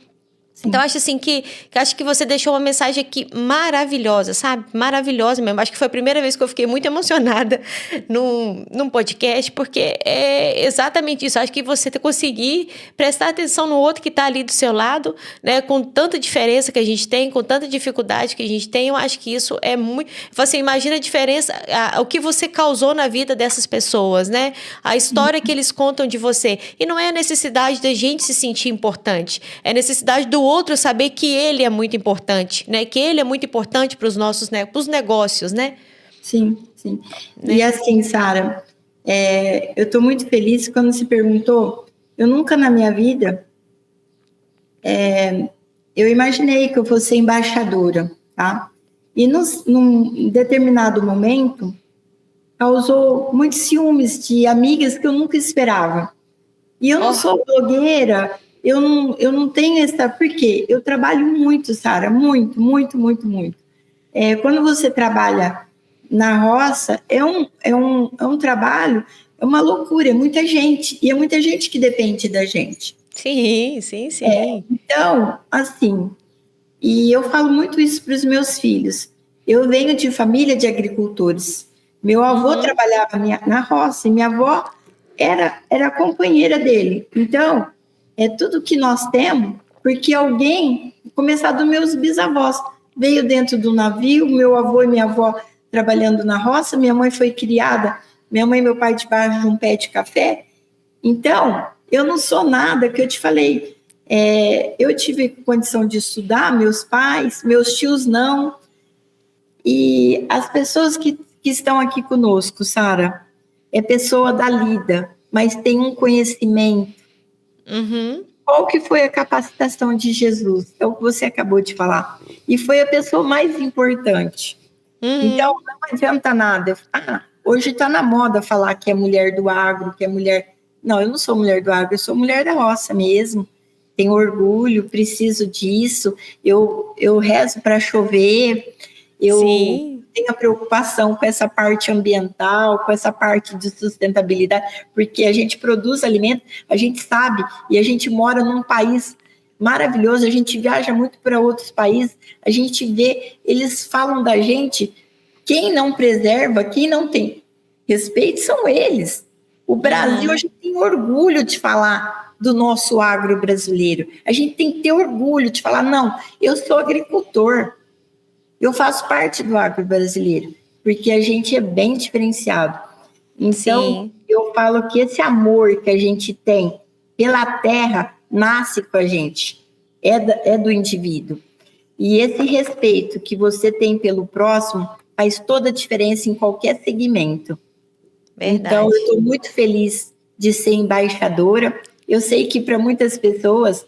Então, acho assim que acho que você deixou uma mensagem aqui maravilhosa, sabe? Maravilhosa mesmo. Acho que foi a primeira vez que eu fiquei muito emocionada num podcast, porque é exatamente isso. Acho que você conseguir prestar atenção no outro que está ali do seu lado, né? Com tanta diferença que a gente tem, com tanta dificuldade que a gente tem, eu acho que isso é muito... Você imagina a diferença, o que você causou na vida dessas pessoas, né? A história que eles contam de você. E não é a necessidade da gente se sentir importante, é a necessidade do outro saber que ele é muito importante, né? Que ele é muito importante para os nossos, né? Para os negócios, né? Sim, sim. Né? E assim, Sara, eu estou muito feliz quando se perguntou. Eu nunca na minha vida eu imaginei que eu fosse ser embaixadora, tá? E num determinado momento causou muitos ciúmes de amigas que eu nunca esperava. E eu não sou blogueira, eu não tenho essa... Por quê? Eu trabalho muito, Sara, muito, muito, muito, muito. Quando você trabalha na roça, é um trabalho, é uma loucura, é muita gente, e é muita gente que depende da gente. Sim, sim, sim. Então, assim, e eu falo muito isso para os meus filhos. Eu venho de família de agricultores. Meu avô trabalhava na roça e minha avó era companheira dele. Então, é tudo que nós temos, porque alguém, começar dos meus bisavós, veio dentro do navio, meu avô e minha avó trabalhando na roça, minha mãe foi criada, minha mãe e meu pai debaixo de um pé de café. Então, eu não sou nada, que eu te falei. Eu tive condição de estudar, meus pais, meus tios não. E as pessoas que estão aqui conosco, Sara, é pessoa da lida, mas tem um conhecimento. Qual que foi a capacitação de Jesus? É o que você acabou de falar. E foi a pessoa mais importante. Então, não adianta nada. Hoje está na moda falar que é mulher do agro, que é mulher... Não, eu não sou mulher do agro, eu sou mulher da roça mesmo. Tenho orgulho, preciso disso. Eu rezo para chover. Sim. Tenho a preocupação com essa parte ambiental, com essa parte de sustentabilidade, porque a gente produz alimento, a gente sabe, e a gente mora num país maravilhoso, a gente viaja muito para outros países, a gente vê, eles falam da gente, quem não preserva, quem não tem respeito são eles. O Brasil, a gente tem orgulho de falar do nosso agro brasileiro, a gente tem que ter orgulho de falar, não, eu sou agricultor, eu faço parte do agro brasileiro, porque a gente é bem diferenciado. Então, eu falo que esse amor que a gente tem pela terra nasce com a gente, é do indivíduo. E esse respeito que você tem pelo próximo faz toda a diferença em qualquer segmento. Verdade. Então, eu estou muito feliz de ser embaixadora. Eu sei que para muitas pessoas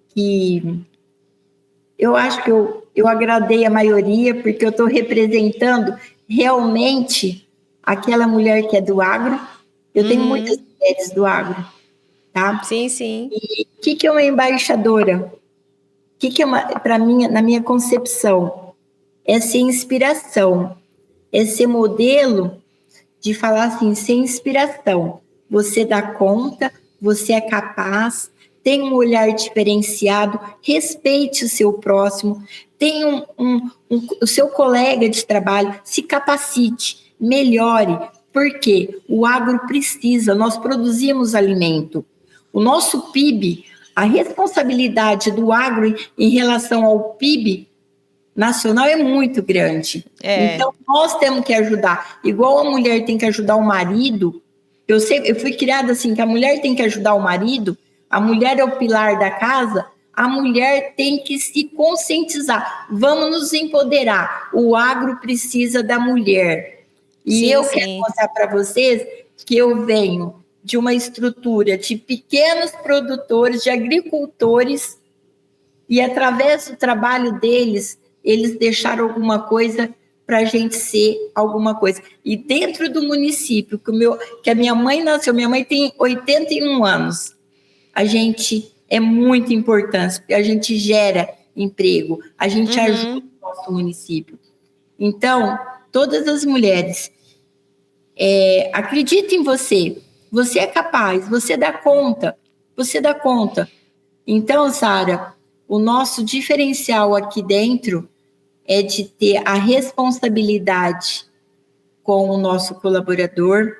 que... Eu acho que eu agradei a maioria, porque eu estou representando realmente aquela mulher que é do agro. Eu tenho muitas mulheres do agro, tá? Sim, sim. E o que é uma embaixadora? O que é para mim, na minha concepção? É ser inspiração, é ser modelo de falar assim, ser inspiração. Você dá conta, você é capaz, tem um olhar diferenciado, respeite o seu próximo, tenha o seu colega de trabalho, se capacite, melhore, porque o agro precisa, nós produzimos alimento. O nosso PIB, a responsabilidade do agro em relação ao PIB nacional é muito grande. Então, nós temos que ajudar. Igual a mulher tem que ajudar o marido, eu fui criada assim, que a mulher tem que ajudar o marido, a mulher é o pilar da casa, a mulher tem que se conscientizar. Vamos nos empoderar. O agro precisa da mulher. E quero mostrar para vocês que eu venho de uma estrutura de pequenos produtores, de agricultores, e através do trabalho deles, eles deixaram alguma coisa para a gente ser alguma coisa. E dentro do município, que a minha mãe nasceu, minha mãe tem 81 anos, a gente é muito importante, porque a gente gera emprego, a gente ajuda o nosso município. Então, todas as mulheres, acreditem em você, você é capaz, você dá conta, você dá conta. Então, Sara, o nosso diferencial aqui dentro é de ter a responsabilidade com o nosso colaborador,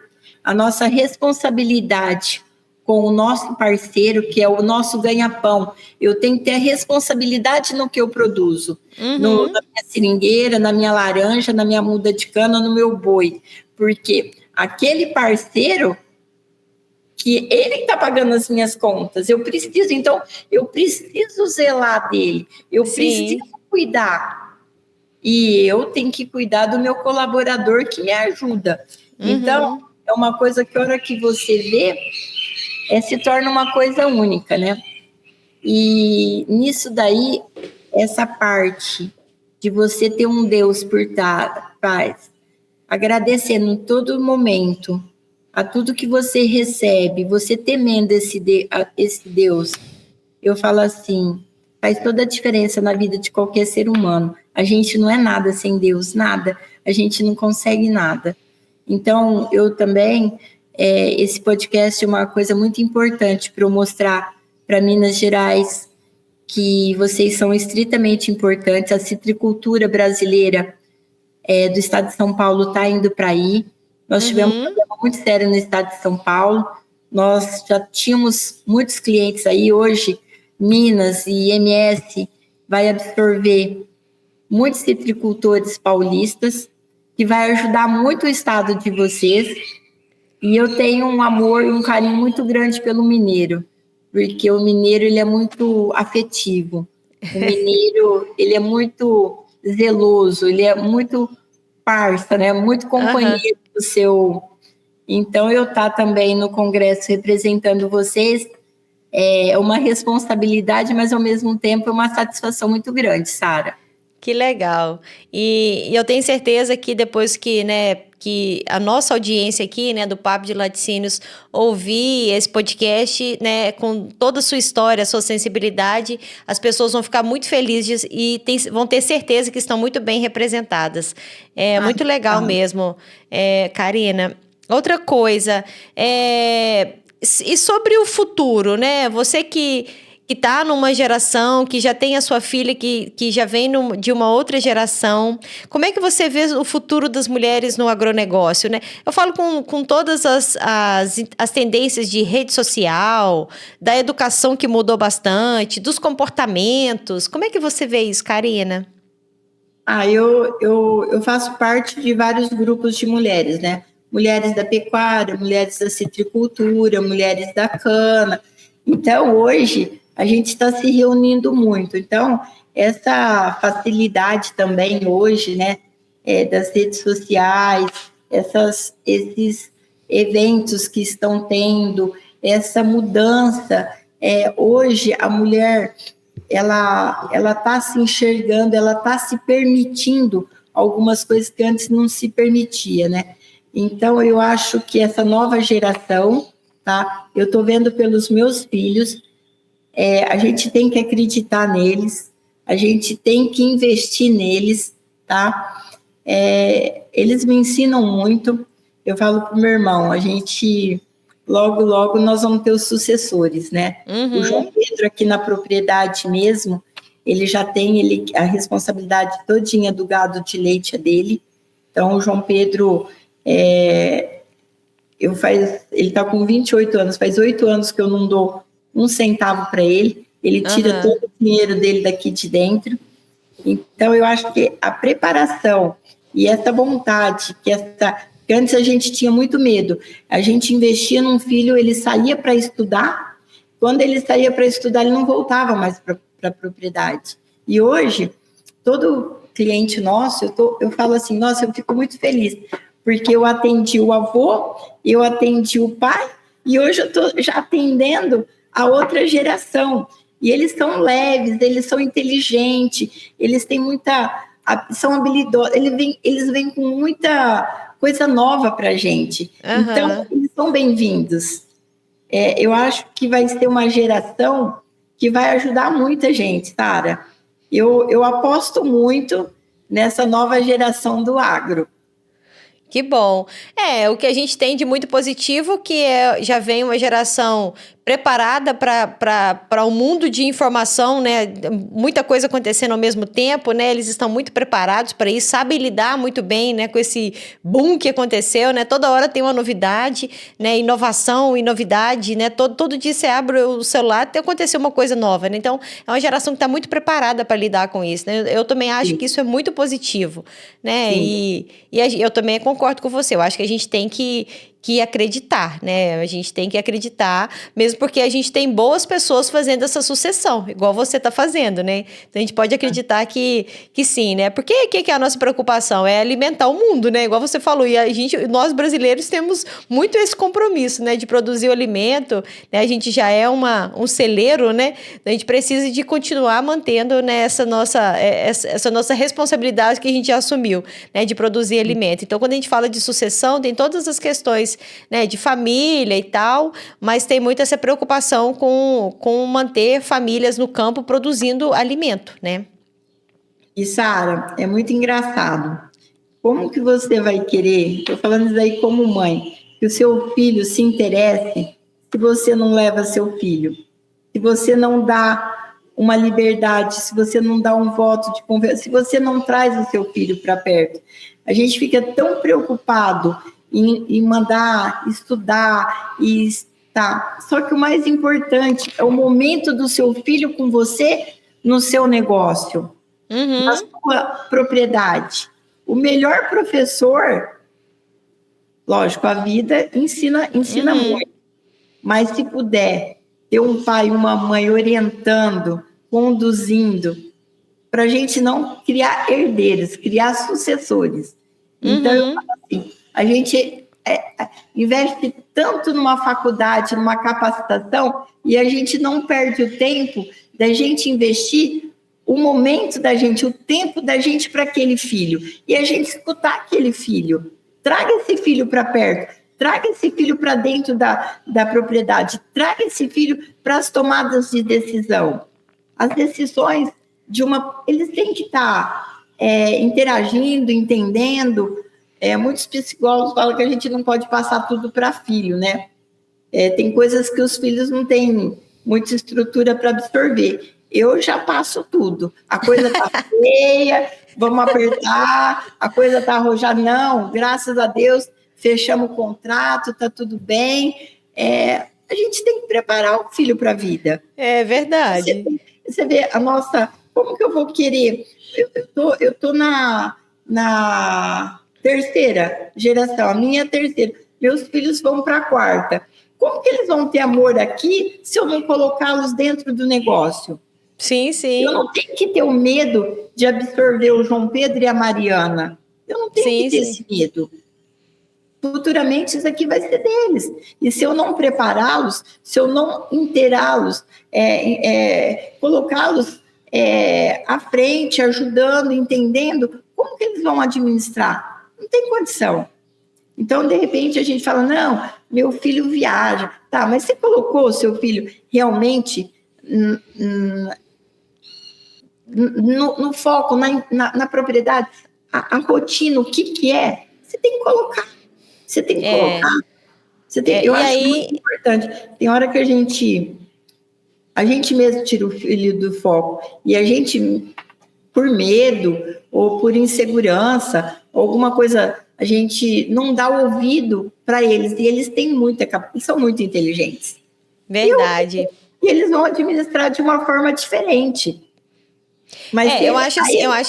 a nossa responsabilidade com o nosso parceiro, que é o nosso ganha-pão. Eu tenho que ter a responsabilidade no que eu produzo, na minha seringueira, na minha laranja, na minha muda de cana, no meu boi. Porque aquele parceiro, que ele está pagando as minhas contas, eu preciso zelar dele, eu preciso cuidar. E eu tenho que cuidar do meu colaborador que me ajuda. Então, é uma coisa que a hora que você vê, se torna uma coisa única, né? E nisso daí, essa parte de você ter um Deus por trás, agradecendo em todo momento a tudo que você recebe, você temendo esse Deus, eu falo assim, faz toda a diferença na vida de qualquer ser humano. A gente não é nada sem Deus, nada. A gente não consegue nada. Então, eu também, esse podcast é uma coisa muito importante para eu mostrar para Minas Gerais que vocês são estritamente importantes. A citricultura brasileira do estado de São Paulo está indo para aí. Nós tivemos um problema muito sério no estado de São Paulo. Nós já tínhamos muitos clientes aí. Hoje, Minas e MS vai absorver muitos citricultores paulistas, que vai ajudar muito o estado de vocês. E eu tenho um amor e um carinho muito grande pelo mineiro, porque o mineiro ele é muito afetivo. O mineiro ele é muito zeloso, ele é muito parça, né? Muito companheiro do seu. Então, eu estar também no Congresso representando vocês é uma responsabilidade, mas ao mesmo tempo é uma satisfação muito grande, Sara. Que legal. E eu tenho certeza que depois que, né, que a nossa audiência aqui, né, do Papo de Laticínios, ouvir esse podcast, né, com toda a sua história, a sua sensibilidade, as pessoas vão ficar muito felizes e vão ter certeza que estão muito bem representadas. É muito legal mesmo, Karina. Outra coisa, e sobre o futuro, né? Você que está numa geração, que já tem a sua filha, que já vem de uma outra geração. Como é que você vê o futuro das mulheres no agronegócio, né? Eu falo com todas as tendências de rede social, da educação que mudou bastante, dos comportamentos. Como é que você vê isso, Karina? Eu faço parte de vários grupos de mulheres, né? Mulheres da pecuária, mulheres da citricultura, mulheres da cana. Então, hoje, a gente está se reunindo muito. Então, essa facilidade também hoje, né, das redes sociais, esses eventos que estão tendo, essa mudança, hoje a mulher, ela está se enxergando, ela está se permitindo algumas coisas que antes não se permitia, né? Então, eu acho que essa nova geração, tá? Eu estou vendo pelos meus filhos, a gente tem que acreditar neles, a gente tem que investir neles, tá? Eles me ensinam muito. Eu falo para o meu irmão, a gente, logo nós vamos ter os sucessores, né? O João Pedro aqui na propriedade mesmo, ele já tem a responsabilidade todinha do gado de leite dele. Então, o João Pedro, ele está com 28 anos, faz 8 anos que eu não dou um centavo para ele, ele tira todo o dinheiro dele daqui de dentro. Então, eu acho que a preparação e essa vontade, que antes a gente tinha muito medo, a gente investia num filho, ele saía para estudar, quando ele saía para estudar, ele não voltava mais para a propriedade. E hoje, todo cliente nosso, eu falo assim, nossa, eu fico muito feliz, porque eu atendi o avô, eu atendi o pai, e hoje eu estou já atendendo a outra geração. E eles são leves, eles são inteligentes, eles têm são habilidosos, eles vêm com muita coisa nova para a gente. Então, eles são bem-vindos. Eu acho que vai ser uma geração que vai ajudar muita gente, Sara. Eu aposto muito nessa nova geração do agro. Que bom. O que a gente tem de muito positivo, que já vem uma geração preparada para um mundo de informação, né? Muita coisa acontecendo ao mesmo tempo, né? Eles estão muito preparados para isso, sabem lidar muito bem, né? Com esse boom que aconteceu, né? Toda hora tem uma novidade, né? Inovação e novidade, né? Todo dia você abre o celular e aconteceu uma coisa nova, né? Então, é uma geração que está muito preparada para lidar com isso, né? Eu também acho que isso é muito positivo, né? E eu também concordo com você. Eu acho que a gente tem que acreditar, né? A gente tem que acreditar, mesmo porque a gente tem boas pessoas fazendo essa sucessão, igual você está fazendo, né? Então a gente pode acreditar que sim, né? Porque o que é a nossa preocupação? É alimentar o mundo, né? Igual você falou, e nós brasileiros temos muito esse compromisso, né? De produzir o alimento, né? A gente já é um celeiro, né? A gente precisa de continuar mantendo, né, essa nossa responsabilidade que a gente já assumiu, né? De produzir alimento. Então, quando a gente fala de sucessão, tem todas as questões, né, de família e tal, mas tem muito essa preocupação com manter famílias no campo produzindo alimento, né? E, Sara, é muito engraçado. Como que você vai querer, estou falando isso aí como mãe, que o seu filho se interesse se você não leva seu filho? Se você não dá uma liberdade, se você não dá um voto de confiança, se você não traz o seu filho para perto? A gente fica tão preocupado em mandar estudar e tá. Só que o mais importante é o momento do seu filho com você no seu negócio, na sua propriedade. O melhor professor, lógico, a vida ensina muito, mas se puder ter um pai e uma mãe orientando, conduzindo, para a gente não criar herdeiros, criar sucessores. Então, eu falo assim, a gente investe tanto numa faculdade, numa capacitação, e a gente não perde o tempo da gente investir o momento da gente, o tempo da gente para aquele filho. E a gente escutar aquele filho. Traga esse filho para perto, traga esse filho para dentro da propriedade, traga esse filho para as tomadas de decisão. As decisões eles têm que estar interagindo, entendendo. Muitos psicólogos falam que a gente não pode passar tudo para filho, né? Tem coisas que os filhos não têm muita estrutura para absorver. Eu já passo tudo. A coisa está feia, vamos apertar, a coisa está arrojada. Não, graças a Deus, fechamos o contrato, está tudo bem. A gente tem que preparar o filho para a vida. É verdade. Você vê a nossa... Como que eu vou querer? Eu tô na terceira geração, a minha terceira. Meus filhos vão para a quarta. Como que eles vão ter amor aqui se eu não colocá-los dentro do negócio? Sim, sim. Eu não tenho que ter o medo de absorver o João Pedro e a Mariana. Eu não tenho que ter esse medo. Futuramente isso aqui vai ser deles. E se eu não prepará-los, se eu não inteirá-los, colocá-los à frente, ajudando, entendendo, como que eles vão administrar? Não tem condição. Então, de repente, a gente fala, não, meu filho viaja. Tá, mas você colocou o seu filho realmente no foco, na propriedade, a rotina, o que é? Você tem que colocar. Você tem que colocar. Eu acho muito importante. Tem hora que a gente mesmo tira o filho do foco e a gente, por medo ou por insegurança, alguma coisa, a gente não dá o ouvido para eles. E eles têm são muito inteligentes. Verdade. E eles vão administrar de uma forma diferente. Mas eu acho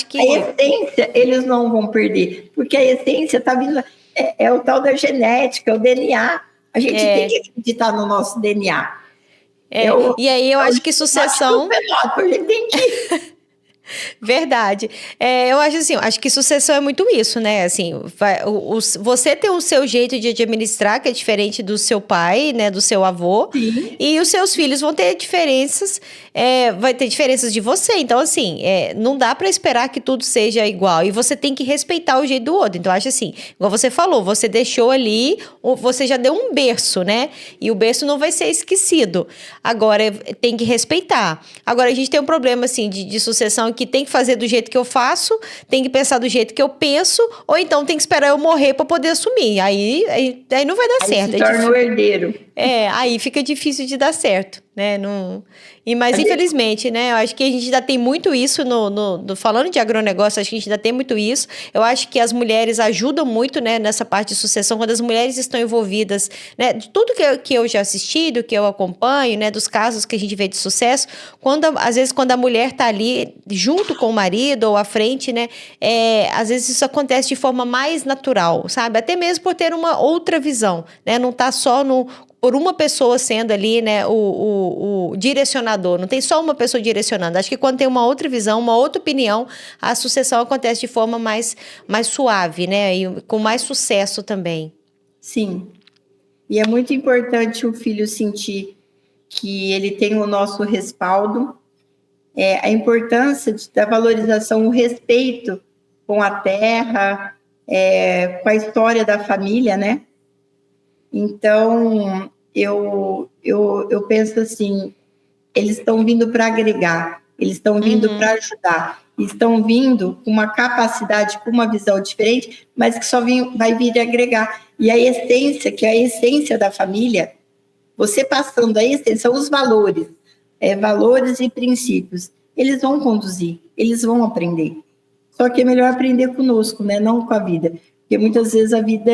que... A essência eles não vão perder, porque a essência está vindo... É o tal da genética, o DNA. A gente tem que acreditar no nosso DNA. E aí eu acho que sucessão... A gente tem que... Verdade. Eu acho assim, acho que sucessão é muito isso, né? Assim, você tem o seu jeito de administrar, que é diferente do seu pai, né? Do seu avô. Sim. E os seus filhos vão ter diferenças, vai ter diferenças de você. Então, assim, não dá para esperar que tudo seja igual. E você tem que respeitar o jeito do outro. Então, acho assim, igual você falou, você deixou ali, você já deu um berço, né? E o berço não vai ser esquecido. Agora, tem que respeitar. Agora, a gente tem um problema, assim, de sucessão que tem que fazer do jeito que eu faço, tem que pensar do jeito que eu penso, ou então tem que esperar eu morrer para poder assumir. Aí não vai dar certo. Se torna o herdeiro. Aí fica difícil de dar certo, né? Mas infelizmente, né? Eu acho que a gente ainda tem muito isso falando de agronegócio, acho que a gente ainda tem muito isso. Eu acho que as mulheres ajudam muito, né, nessa parte de sucessão, quando as mulheres estão envolvidas, né? De tudo que eu já assisti, do que eu acompanho, né? Dos casos que a gente vê de sucesso, às vezes quando a mulher está ali junto com o marido ou à frente, né? Às vezes isso acontece de forma mais natural, sabe? Até mesmo por ter uma outra visão, né? Não tá só por uma pessoa sendo ali, né, o direcionador, não tem só uma pessoa direcionando. Acho que quando tem uma outra visão, uma outra opinião, a sucessão acontece de forma mais suave, né, e com mais sucesso também. Sim, e é muito importante o filho sentir que ele tem o nosso respaldo, a importância da valorização, o respeito com a terra, com a história da família, né? Então, eu penso assim, eles estão vindo para agregar, eles estão vindo para ajudar, estão vindo com uma capacidade, com uma visão diferente, mas que só vai vir agregar. E a essência, que é a essência da família, você passando a essência, são os valores, valores e princípios, eles vão conduzir, eles vão aprender. Só que é melhor aprender conosco, né? Não com a vida, porque muitas vezes a vida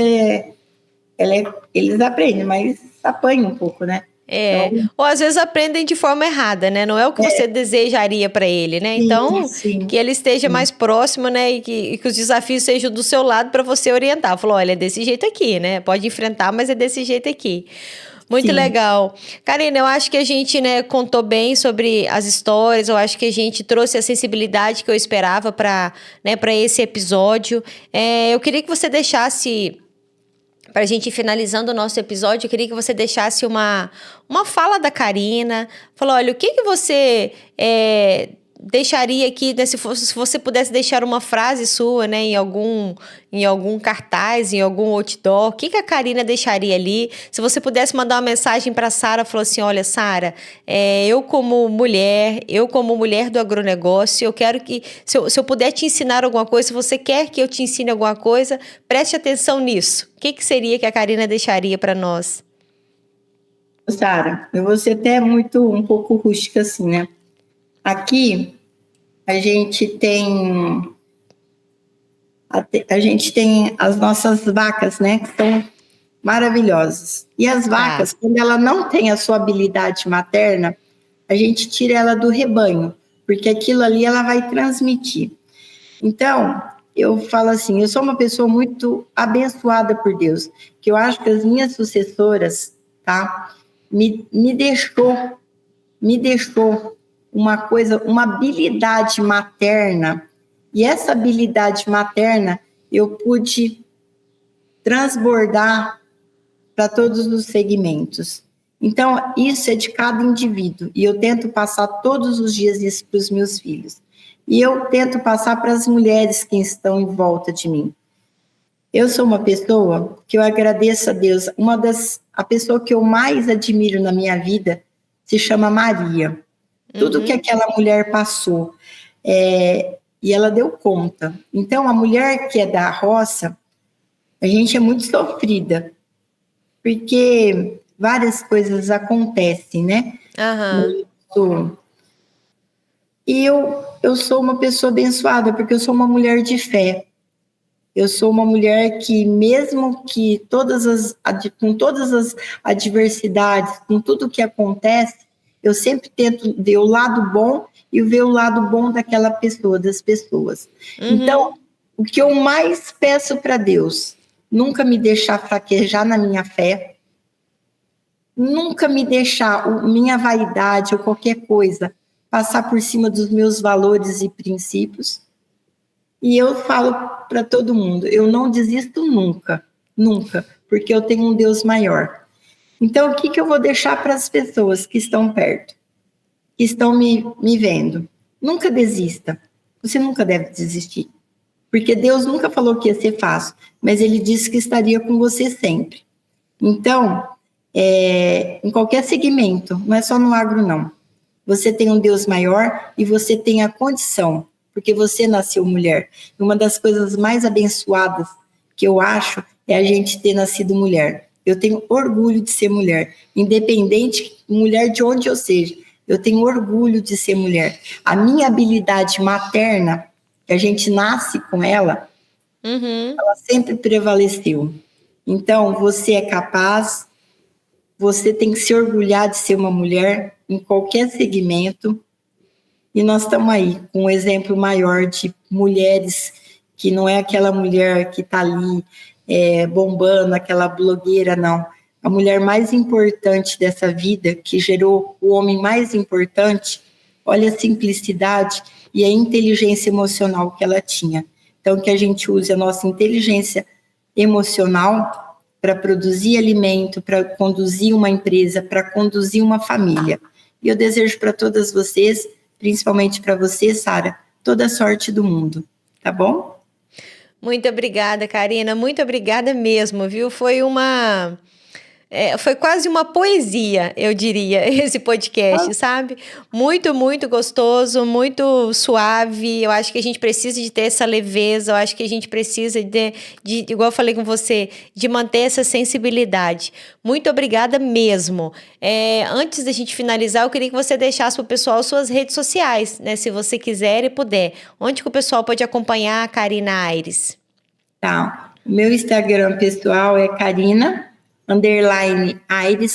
eles aprendem, mas apanham um pouco, né? Então, ou às vezes aprendem de forma errada, né? Não é o que você desejaria para ele, né? Sim, então, sim, que ele esteja mais próximo, né? E que os desafios sejam do seu lado para você orientar. Falou, olha, é desse jeito aqui, né? Pode enfrentar, mas é desse jeito aqui. Muito legal. Karina, eu acho que a gente, né, contou bem sobre as histórias, eu acho que a gente trouxe a sensibilidade que eu esperava para esse episódio. Eu queria que você deixasse, para a gente ir finalizando o nosso episódio, eu queria que você deixasse uma fala da Karina. Falou, olha, o que você deixaria aqui, né, se você pudesse deixar uma frase sua, né, em algum cartaz, em algum outdoor, o que a Karina deixaria ali? Se você pudesse mandar uma mensagem para a Sara, falou assim, olha, Sara, eu como mulher do agronegócio, eu quero que, se eu puder te ensinar alguma coisa, se você quer que eu te ensine alguma coisa, preste atenção nisso. O que seria que a Karina deixaria para nós? Sara, eu vou ser até um pouco rústica assim, né? Aqui a gente tem as nossas vacas, né, que são maravilhosas. E as vacas, quando ela não tem a sua habilidade materna, a gente tira ela do rebanho, porque aquilo ali ela vai transmitir. Então, eu falo assim, eu sou uma pessoa muito abençoada por Deus, que eu acho que as minhas sucessoras, tá, me deixou uma habilidade materna, e essa habilidade materna eu pude transbordar para todos os segmentos. Então, isso é de cada indivíduo, e eu tento passar todos os dias isso para os meus filhos. E eu tento passar para as mulheres que estão em volta de mim. Eu sou uma pessoa que eu agradeço a Deus, a pessoa que eu mais admiro na minha vida se chama Maria. Tudo que aquela mulher passou, e ela deu conta. Então, a mulher que é da roça, a gente é muito sofrida, porque várias coisas acontecem, né? E eu sou uma pessoa abençoada, porque eu sou uma mulher de fé. Eu sou uma mulher que, mesmo que com todas as adversidades, com tudo que acontece, eu sempre tento ver o lado bom e ver o lado bom daquela pessoa, das pessoas. Então, o que eu mais peço para Deus, nunca me deixar fraquejar na minha fé, nunca me deixar minha vaidade ou qualquer coisa passar por cima dos meus valores e princípios. E eu falo para todo mundo, eu não desisto nunca, nunca, porque eu tenho um Deus maior. Então, o que eu vou deixar para as pessoas que estão perto, que estão me vendo? Nunca desista, você nunca deve desistir, porque Deus nunca falou que ia ser fácil, mas Ele disse que estaria com você sempre. Então, em qualquer segmento, não é só no agro não, você tem um Deus maior e você tem a condição, porque você nasceu mulher. Uma das coisas mais abençoadas que eu acho é a gente ter nascido mulher. Eu tenho orgulho de ser mulher, independente, mulher de onde eu seja. Eu tenho orgulho de ser mulher. A minha habilidade materna, que a gente nasce com ela, ela sempre prevaleceu. Então, você é capaz, você tem que se orgulhar de ser uma mulher em qualquer segmento. E nós estamos aí com um exemplo maior de mulheres que não é aquela mulher que está ali bombando, aquela blogueira, não. A mulher mais importante dessa vida, que gerou o homem mais importante, olha a simplicidade e a inteligência emocional que ela tinha. Então, que a gente use a nossa inteligência emocional para produzir alimento, para conduzir uma empresa, para conduzir uma família. E eu desejo para todas vocês, principalmente para você, Sara, toda a sorte do mundo, tá bom? Muito obrigada, Karina. Muito obrigada mesmo, viu? Foi quase uma poesia, eu diria, esse podcast, sabe? Muito, muito gostoso, muito suave. Eu acho que a gente precisa de ter essa leveza, eu acho que a gente precisa de igual eu falei com você, de manter essa sensibilidade. Muito obrigada mesmo. Antes da gente finalizar, eu queria que você deixasse para o pessoal suas redes sociais, né? Se você quiser e puder. Onde que o pessoal pode acompanhar a Karina Aires? Tá. O meu Instagram pessoal é Karina_Aires,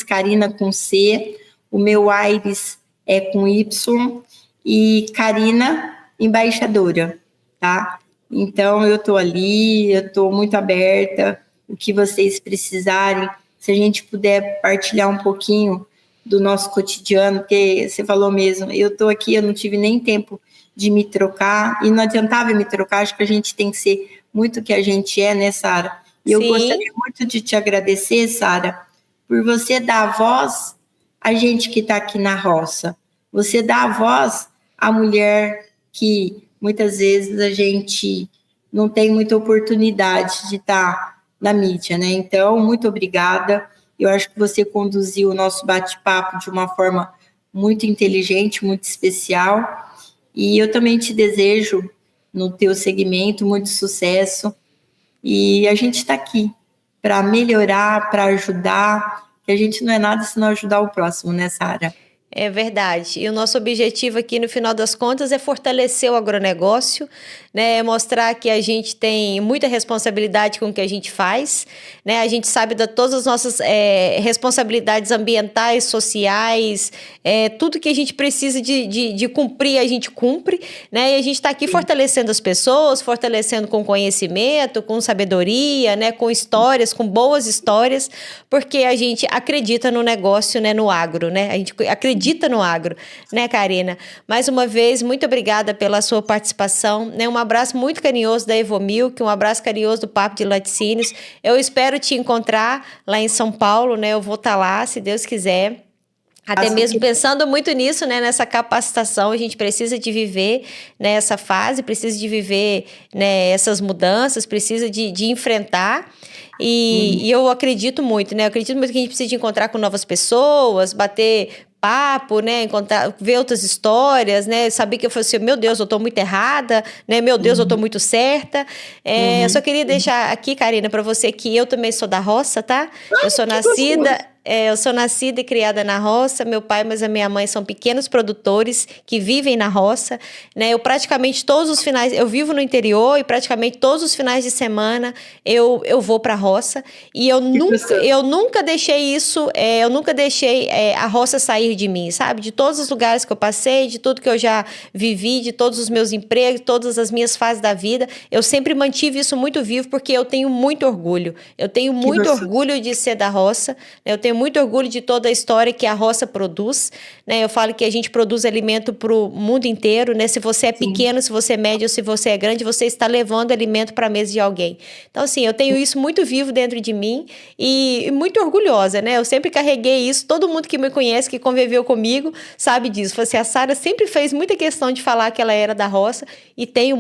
Karina com C. O meu Aires é com Y. E Karina Embaixadora, tá? Então, eu tô ali, eu tô muito aberta. O que vocês precisarem, se a gente puder partilhar um pouquinho do nosso cotidiano, porque você falou mesmo, eu tô aqui, eu não tive nem tempo de me trocar, e não adiantava me trocar, acho que a gente tem que ser muito o que a gente é, né, Sara? E eu gostaria muito de te agradecer, Sara, por você dar voz a gente que está aqui na roça. Você dá a voz à mulher que muitas vezes a gente não tem muita oportunidade de estar na mídia, né? Então, muito obrigada. Eu acho que você conduziu o nosso bate-papo de uma forma muito inteligente, muito especial. E eu também te desejo, no teu segmento, muito sucesso. E a gente está aqui para melhorar, para ajudar, que a gente não é nada se não ajudar o próximo, né, Sara? É verdade. E o nosso objetivo aqui, no final das contas, é fortalecer o agronegócio, né? É mostrar que a gente tem muita responsabilidade com o que a gente faz, né? A gente sabe de todas as nossas responsabilidades ambientais, sociais, tudo que a gente precisa de cumprir, a gente cumpre, né? E a gente está aqui fortalecendo as pessoas, fortalecendo com conhecimento, com sabedoria, né? Com histórias, com boas histórias, porque a gente acredita no negócio, né? No agro, né? A gente acredita no agro, né, Karina? Mais uma vez, muito obrigada pela sua participação, né? Um abraço muito carinhoso da Evomilk, um abraço carinhoso do Papo de Laticínios. Eu espero te encontrar lá em São Paulo, né? Eu vou estar lá, se Deus quiser. Até mesmo pensando muito nisso, né, nessa capacitação, a gente precisa de viver nessa fase, precisa de viver, né, essas mudanças, precisa de enfrentar. E eu acredito muito, né? Eu acredito muito que a gente precisa de encontrar com novas pessoas, bater papo, né, encontrar, ver outras histórias, né, saber que eu falei assim, meu Deus, eu tô muito errada, né, meu Deus, eu tô muito certa. Eu só queria deixar aqui, Karina, para você que eu também sou da roça, tá? Eu sou nascida... eu sou nascida e criada na roça, meu pai e a minha mãe são pequenos produtores que vivem na roça, né? Eu praticamente todos os finais, eu vivo no interior e praticamente todos os finais de semana eu vou para a roça e eu nunca deixei isso, eu nunca deixei a roça sair de mim, sabe? De todos os lugares que eu passei, de tudo que eu já vivi, de todos os meus empregos, todas as minhas fases da vida, eu sempre mantive isso muito vivo porque eu tenho muito orgulho. Eu tenho muito orgulho de ser da roça, né? Eu tenho muito orgulho de toda a história que a roça produz, né? Eu falo que a gente produz alimento para o mundo inteiro, né? Se você é pequeno, se você é médio, ou se você é grande, você está levando alimento para a mesa de alguém. Então, assim, eu tenho isso muito vivo dentro de mim e muito orgulhosa, né? Eu sempre carreguei isso, todo mundo que me conhece, que conviveu comigo, sabe disso. Falei assim, a Sara sempre fez muita questão de falar que ela era da roça e tenho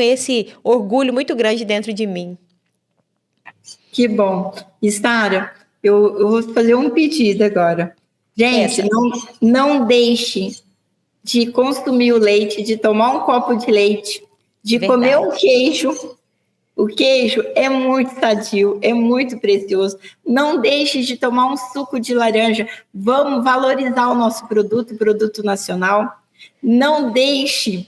esse orgulho muito grande dentro de mim. Que bom. E, Sara, eu vou fazer um pedido agora. Gente, não deixe de consumir o leite, de tomar um copo de leite, de comer um queijo. O queijo é muito sadio, é muito precioso. Não deixe de tomar um suco de laranja. Vamos valorizar o nosso produto nacional. Não deixe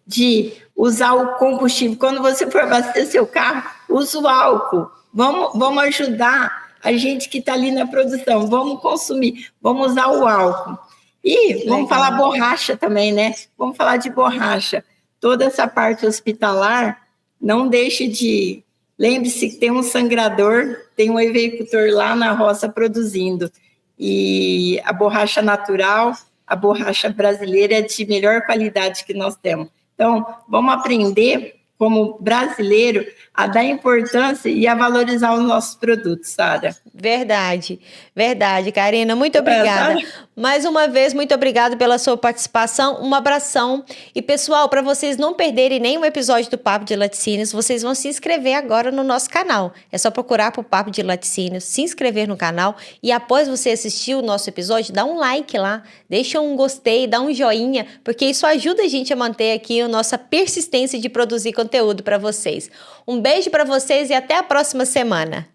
de usar o combustível. Quando você for abastecer seu carro, use o álcool. Vamos ajudar a gente que está ali na produção. Vamos consumir, vamos usar o álcool. E vamos falar borracha também, né? Vamos falar de borracha. Toda essa parte hospitalar, não deixe de... Lembre-se que tem um sangrador, tem um avicultor lá na roça produzindo. E a borracha natural, a borracha brasileira é de melhor qualidade que nós temos. Então, vamos aprender, como brasileiro, a dar importância e a valorizar os nossos produtos, Sara. Verdade, Karina, muito obrigada. Mais uma vez, muito obrigada pela sua participação, um abração. E pessoal, para vocês não perderem nenhum episódio do Papo de Laticínios, vocês vão se inscrever agora no nosso canal. É só procurar por Papo de Laticínios, se inscrever no canal e após você assistir o nosso episódio, dá um like lá, deixa um gostei, dá um joinha, porque isso ajuda a gente a manter aqui a nossa persistência de produzir conteúdo para vocês. Um beijo para vocês e até a próxima semana.